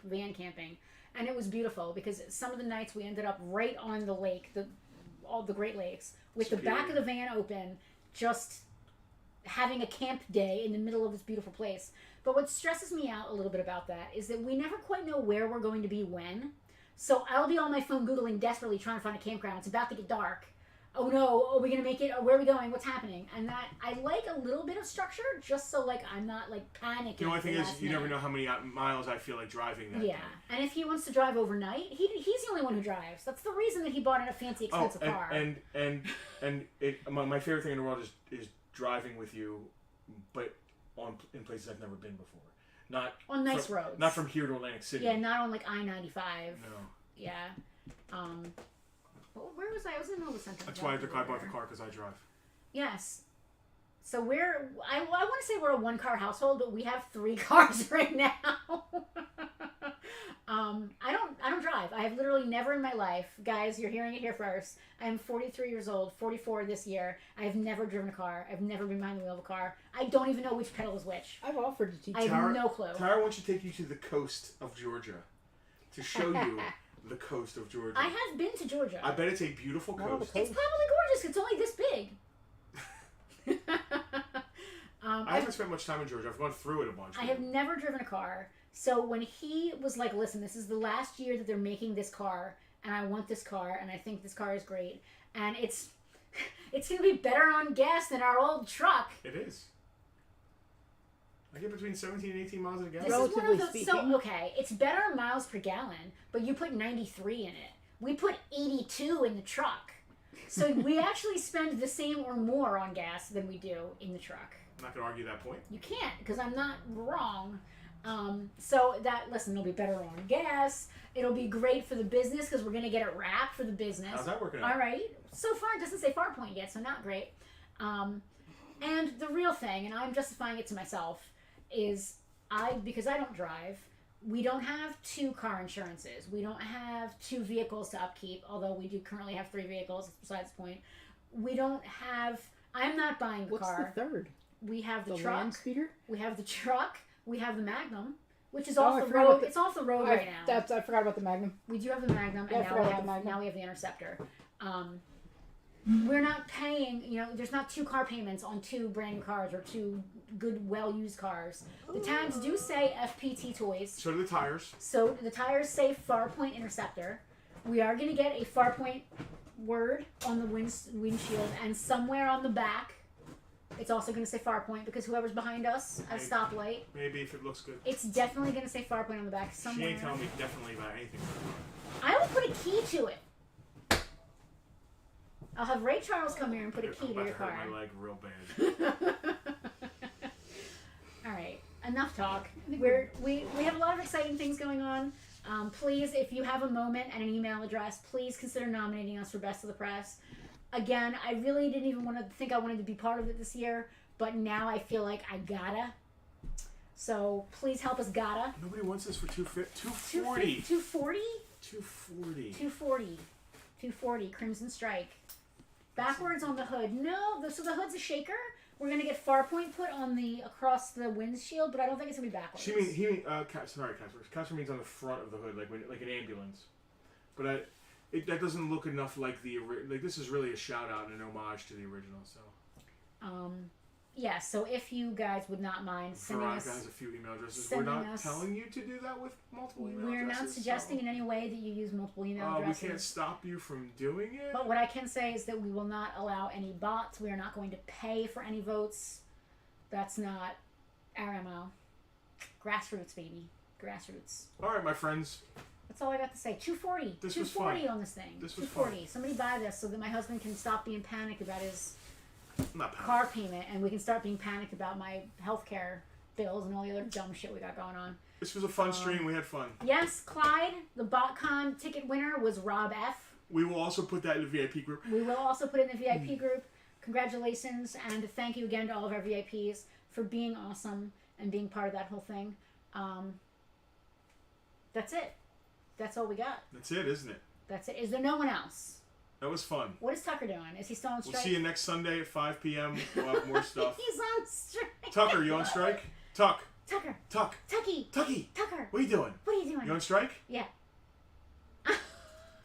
van camping, and it was beautiful because some of the nights we ended up right on the lake, all the Great Lakes, with the back of the van open, just having a camp day in the middle of this beautiful place. But what stresses me out a little bit about that is that we never quite know where we're going to be when. So I'll be on my phone Googling desperately trying to find a campground. It's about to get dark. Oh no, are we going to make it? Where are we going? What's happening? And that, I like a little bit of structure just so like I'm not like panicking. The only thing is you never know how many miles I feel like driving that day. And if he wants to drive overnight, he's the only one who drives. That's the reason that he bought a fancy expensive car. And my favorite thing in the world is driving with you, but in places I've never been before. Not on nice roads. Not from here to Atlantic City. Yeah, not on like I-95. No. Yeah. Where was I? I was in the middle of the sentence. That's why I bought the car, because I drive. Yes. So I want to say we're a one-car household, but we have 3 cars right now. I don't drive. I have literally never in my life, guys, you're hearing it here first. I am 43 years old, 44 this year. I have never driven a car. I've never been behind the wheel of a car. I don't even know which pedal is which. I've offered to teach you. I have no clue. Tara wants to take you to the coast of Georgia to show you the coast of Georgia. I have been to Georgia. I bet it's a beautiful coast. It's probably gorgeous. It's only this big. I haven't spent much time in Georgia. I've gone through it a bunch. I have never driven a car. So when he was like, listen, this is the last year that they're making this car, and I want this car, and I think this car is great, and it's going to be better on gas than our old truck. It is. I get between 17 and 18 miles a gallon. This is one of those, so, okay, it's better miles per gallon, but you put 93 in it. We put 82 in the truck. So we actually spend the same or more on gas than we do in the truck. I'm not going to argue that point. You can't, because I'm not wrong. So listen, it'll be better on gas. It'll be great for the business because we're going to get it wrapped for the business. How's that working out? All right. So far, it doesn't say Farpoint yet, so not great. And the real thing, and I'm justifying it to myself, is because I don't drive, we don't have 2 car insurances. We don't have 2 vehicles to upkeep, although we do currently have 3 vehicles. Besides the point. We don't have, I'm not buying the car. What's the third? We have the truck. Land speeder? We have the truck. We have the Magnum, which is off the road. It's off the road right now. I forgot about the Magnum. We do have the Magnum, and now we have the Interceptor. We're not paying, there's not 2 car payments on 2 brand new cars or 2 good, well-used cars. The tags do say FPT Toys. So do the tires. So the tires say Farpoint Interceptor. We are going to get a Farpoint word on the windshield, and somewhere on the back, it's also going to say Farpoint, because whoever's behind us at a stoplight. Maybe if it looks good. It's definitely going to say Farpoint on the back somewhere. She ain't telling me definitely about anything. I will put a key to it. I'll have Ray Charles come here and put a key to your car. I'm about to hurt my leg real bad. All right, enough talk. We have a lot of exciting things going on. Please, if you have a moment and an email address, please consider nominating us for Best of the Press. Again, I really didn't even think I wanted to be part of it this year, but now I feel like I gotta. So please help us, gotta. Nobody wants this for 240. 240? 240. 240. 240. Crimson Strike. Backwards on the hood. No, so the hood's a shaker. We're gonna get Farpoint put on across the windshield, but I don't think it's gonna be backwards. Sorry, Casper means on the front of the hood, like an ambulance. But that doesn't look enough like this is really a shout out and an homage to the original. So. Yeah. So if you guys would not mind sending us, Veronica has a few email addresses. We're not telling you to do that with multiple email addresses. We're not suggesting in any way that you use multiple email addresses. We can't stop you from doing it. But what I can say is that we will not allow any bots. We are not going to pay for any votes. That's not our MO. Grassroots, baby. Grassroots. All right, my friends. That's all I got to say. 240. This 240 on this thing. This was 240. fun. Somebody buy this so that my husband can stop being panicked about his car payment, and we can start being panicked about my healthcare bills and all the other dumb shit we got going on. This was a fun stream. We had fun. Yes, Clyde, the BotCon ticket winner was Rob F. We will also put that in the VIP group. We will also put it in the VIP group. Congratulations, and thank you again to all of our VIPs for being awesome and being part of that whole thing. That's it. That's all we got. That's it, isn't it? That's it. Is there no one else? That was fun. What is Tucker doing? Is he still on strike? We'll see you next Sunday at 5 p.m. We'll have more stuff. He's on strike. Tucker, you on strike? Tuck. Tucker. Tuck. Tucky. Tucky. Tucker. What are you doing? What are you doing? You on strike? Yeah.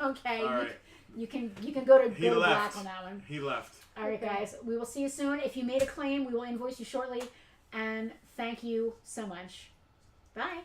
Okay. All right. You can go to He go left. black on that one. He left. All right, guys. We will see you soon. If you made a claim, we will invoice you shortly. And thank you so much. Bye.